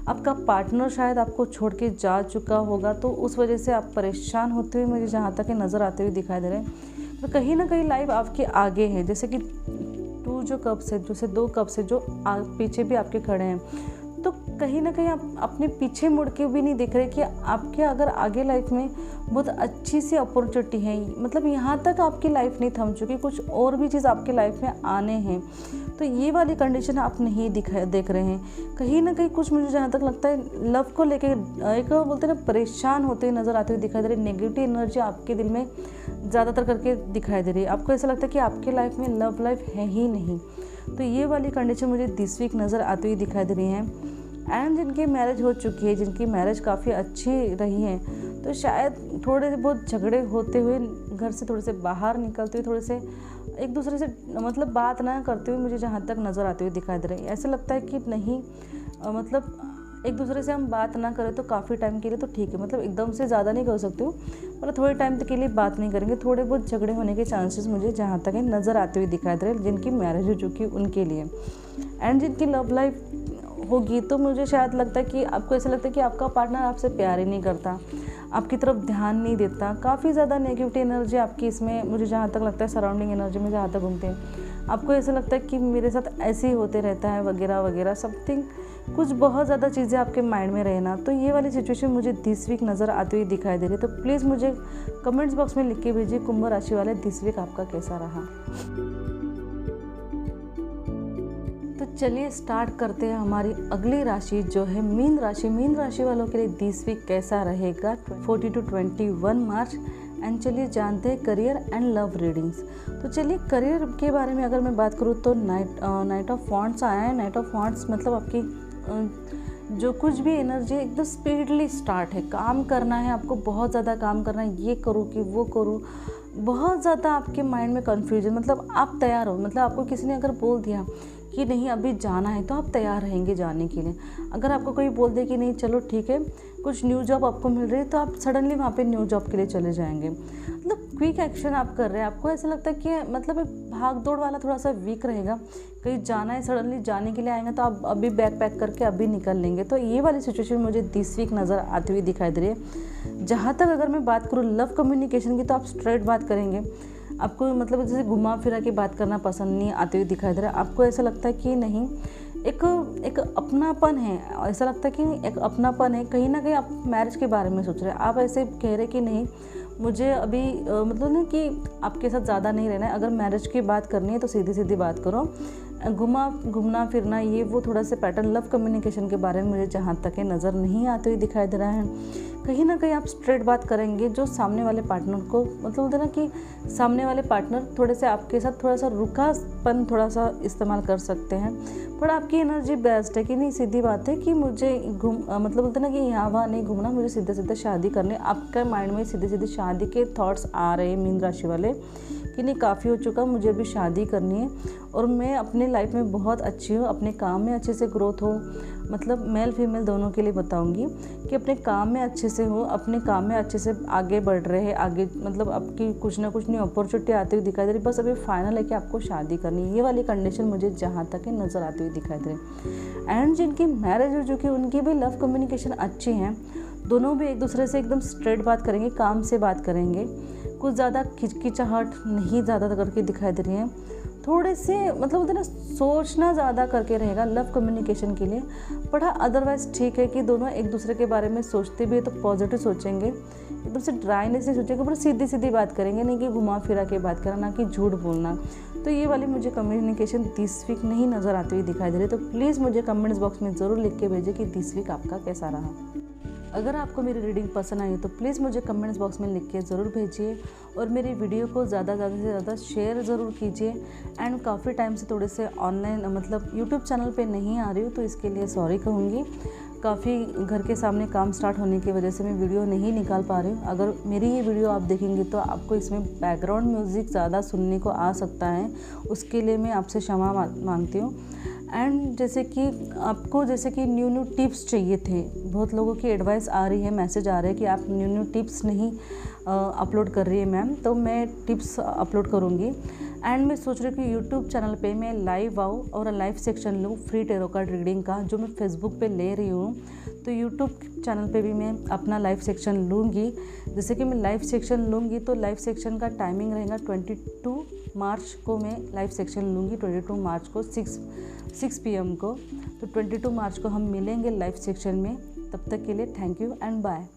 आपका पार्टनर शायद आपको छोड़ के जा चुका होगा, तो उस वजह से आप परेशान होते हुए मुझे जहाँ तक नज़र आते हुए दिखाई दे रहे हैं। तो कहीं ना कहीं लाइफ आपके आगे है। जैसे कि 2 जो कप्स है, जैसे 2 कप्स है जो पीछे भी आपके खड़े हैं, तो कहीं ना कहीं आप अपने पीछे मुड़ के भी नहीं देख रहे कि आपके अगर आगे लाइफ में बहुत अच्छी सी अपॉर्चुनिटी है। मतलब यहाँ तक आपकी लाइफ नहीं थम चुकी, कुछ और भी चीज़ आपके लाइफ में आने हैं। तो ये वाली कंडीशन आप नहीं देख रहे हैं। कहीं ना कहीं कुछ मुझे जहाँ तक लगता है लव को लेके एक बोलते हैं ना परेशान होते हुए नज़र आते हुए दिखाई दे रही। नेगेटिव एनर्जी आपके दिल में ज़्यादातर करके दिखाई दे रही है। आपको ऐसा लगता है कि आपके लाइफ में लव लाइफ है ही नहीं। तो ये वाली कंडीशन मुझे दिस वीक नज़र आती हुई दिखाई दे रही है। एंड जिनकी मैरिज हो चुकी है, जिनकी मैरिज काफ़ी अच्छी रही है, तो शायद थोड़े बहुत झगड़े होते हुए, घर से थोड़े से बाहर निकलते हुए, थोड़े से एक दूसरे से मतलब बात ना करते हुए मुझे जहाँ तक नज़र आते हुए दिखाई दे रही है। ऐसा लगता है कि नहीं मतलब एक दूसरे से हम बात ना करें तो काफ़ी टाइम के लिए तो ठीक है, मतलब एकदम से ज़्यादा नहीं कर सकते हो, पर थोड़े टाइम तक के लिए बात नहीं करेंगे। थोड़े बहुत झगड़े होने के चांसेस मुझे जहाँ तक है नज़र आते हुए दिखाई दे रहे हैं जिनकी मैरिज हो चुकी है उनके लिए। एंड जिनकी लव लाइफ होगी तो मुझे शायद लगता है कि आपको ऐसा लगता है कि आपका पार्टनर आपसे प्यार ही नहीं करता, आपकी तरफ ध्यान नहीं देता। काफ़ी ज़्यादा नेगेटिविटी एनर्जी आपकी इसमें मुझे जहाँ तक लगता है सराउंडिंग एनर्जी में जहाँ तक घूमते हैं। आपको ऐसा लगता है कि मेरे साथ ऐसे ही होते रहता है वगैरह वगैरह समथिंग, कुछ बहुत ज़्यादा चीज़ें आपके माइंड में रहना। तो ये वाली सिचुएशन मुझे दिस वीक नज़र आती हुई दिखाई दे रही है। तो प्लीज़ मुझे कमेंट्स बॉक्स में लिख के भेजिए कुंभ राशि वाले दिस वीक आपका कैसा रहा। तो चलिए स्टार्ट करते हैं हमारी अगली राशि जो है मीन राशि। मीन राशि वालों के लिए दिस वीक कैसा रहेगा 40 to 21 मार्च। एंड चलिए जानते हैं करियर एंड लव रीडिंग्स। तो चलिए करियर के बारे में अगर मैं बात करूँ तो नाइट ऑफ वॉन्ड्स आया है। नाइट ऑफ वॉन्ड्स मतलब आपकी जो कुछ भी एनर्जी एकदम स्पीडली स्टार्ट है, काम करना है आपको, बहुत ज़्यादा काम करना है, ये करूँ कि वो करूँ, बहुत ज़्यादा आपके माइंड में कन्फ्यूजन। मतलब आप तैयार हो, मतलब आपको किसी ने अगर बोल दिया कि नहीं अभी जाना है तो आप तैयार रहेंगे जाने के लिए। अगर आपको कोई बोल दे कि नहीं चलो ठीक है कुछ न्यू जॉब आपको मिल रही है तो आप सडनली वहाँ पे न्यू जॉब के लिए चले जाएंगे। मतलब क्विक एक्शन आप कर रहे हैं। आपको ऐसा लगता है कि मतलब भाग दौड़ वाला थोड़ा सा वीक रहेगा, कहीं जाना है सडनली जाने के लिए आएंगे तो आप अभी बैग पैक करके अभी निकल लेंगे। तो ये वाली सिचुएशन मुझे दिस वीक नज़र आती हुई दिखाई दे रही है। जहाँ तक अगर मैं बात करूँ लव कम्युनिकेशन की तो आप स्ट्रेट बात करेंगे। आपको मतलब जैसे घुमा फिरा के बात करना पसंद नहीं आती हुई दिखाई दे रहा है। आपको ऐसा लगता है कि नहीं एक अपनापन है, ऐसा लगता है कि एक अपनापन है। कहीं ना कहीं आप मैरिज के बारे में सोच रहे हैं। आप ऐसे कह रहे कि नहीं मुझे अभी मतलब ना कि आपके साथ ज़्यादा नहीं रहना है। अगर मैरिज की बात करनी है तो सीधी सीधी बात करो, घूमना फिरना ये वो थोड़ा सा पैटर्न लव कम्युनिकेशन के बारे में मुझे जहाँ तक है नज़र नहीं आते हुए दिखाई दे रहा है। कहीं ना कहीं आप स्ट्रेट बात करेंगे जो सामने वाले पार्टनर को, मतलब बोलते ना कि सामने वाले पार्टनर थोड़े से आपके साथ थोड़ा सा रुखापन थोड़ा सा इस्तेमाल कर सकते हैं, पर आपकी एनर्जी बेस्ट है कि नहीं, सीधी बात है कि मुझे मतलब बोलते ना कि यहाँ वहाँ नहीं घूमना, मुझे सीधे सीधे शादी करनी। आपका माइंड में सीधे सीधे शादी के थॉट्स आ रहे हैं मीन राशि वाले कि नहीं काफ़ी हो चुका, मुझे अभी शादी करनी है और मैं अपने लाइफ में बहुत अच्छी हूँ, अपने काम में अच्छे से ग्रोथ हो, मतलब मेल फीमेल दोनों के लिए बताऊंगी कि अपने काम में अच्छे से हो, अपने काम में अच्छे से आगे बढ़ रहे हैं, आगे मतलब आपकी कुछ ना कुछ नई अपॉर्चुनिटी आती हुई दिखाई दे रही, बस अभी फाइनल है कि आपको शादी करनी है। ये वाली कंडीशन मुझे जहाँ तक है नज़र आती हुई दिखाई दे रही। एंड जिनकी मैरिज हो चुकी है उनकी भी लव कम्युनिकेशन अच्छी है, दोनों भी एक दूसरे से एकदम स्ट्रेट बात करेंगे, काम से बात करेंगे, कुछ ज़्यादा खिचकिचाहट नहीं ज़्यादा करके दिखाई दे रही है, थोड़े से मतलब होता है ना सोचना ज़्यादा करके रहेगा लव कम्युनिकेशन के लिए। बट हाँ अदरवाइज़ ठीक है कि दोनों एक दूसरे के बारे में सोचते भी है तो पॉजिटिव सोचेंगे, एकदम से ड्राइनेस नहीं सोचेंगे, पर सीधी सीधी बात करेंगे, नहीं कि घुमा फिरा के बात करना, ना कि झूठ बोलना। तो ये वाली मुझे कम्युनिकेशन दिस वीक नहीं नज़र आती हुई दिखाई दे रही। तो प्लीज़ मुझे कमेंट्स बॉक्स में ज़रूर लिख के भेजें कि दिस वीक आपका कैसा रहा। अगर आपको मेरी रीडिंग पसंद आई तो प्लीज़ मुझे कमेंट्स बॉक्स में लिख के ज़रूर भेजिए और मेरी वीडियो को ज़्यादा से ज़्यादा शेयर ज़रूर कीजिए। एंड काफ़ी टाइम से थोड़े से ऑनलाइन मतलब यूट्यूब चैनल पे नहीं आ रही हूँ तो इसके लिए सॉरी कहूँगी। काफ़ी घर के सामने काम स्टार्ट होने की वजह से मैं वीडियो नहीं निकाल पा रही हूँ। अगर मेरी ये वीडियो आप देखेंगे तो आपको इसमें बैकग्राउंड म्यूज़िक ज़्यादा सुनने को आ सकता है, उसके लिए मैं आपसे क्षमा मांगती हूँ। एंड जैसे कि आपको जैसे कि न्यू टिप्स चाहिए थे, बहुत लोगों की एडवाइस आ रही है, मैसेज आ रहे हैं कि आप न्यू टिप्स नहीं अपलोड कर रही है मैम, तो मैं टिप्स अपलोड करूँगी। एंड मैं सोच रही हूँ कि यूट्यूब चैनल पे मैं लाइव आऊँ और लाइव सेक्शन लूँ फ्री टैरो कार्ड रीडिंग का, जो मैं फेसबुक पे ले रही हूँ, तो यूट्यूब चैनल पे भी मैं अपना लाइव सेक्शन लूँगी। जैसे कि मैं लाइव सेक्शन लूँगी तो लाइव सेक्शन का टाइमिंग रहेगा 22 मार्च को मैं लाइव सेक्शन लूँगी, 22 मार्च को 6 PM को। तो 22 मार्च को हम मिलेंगे लाइव सेक्शन में। तब तक के लिए थैंक यू एंड बाय।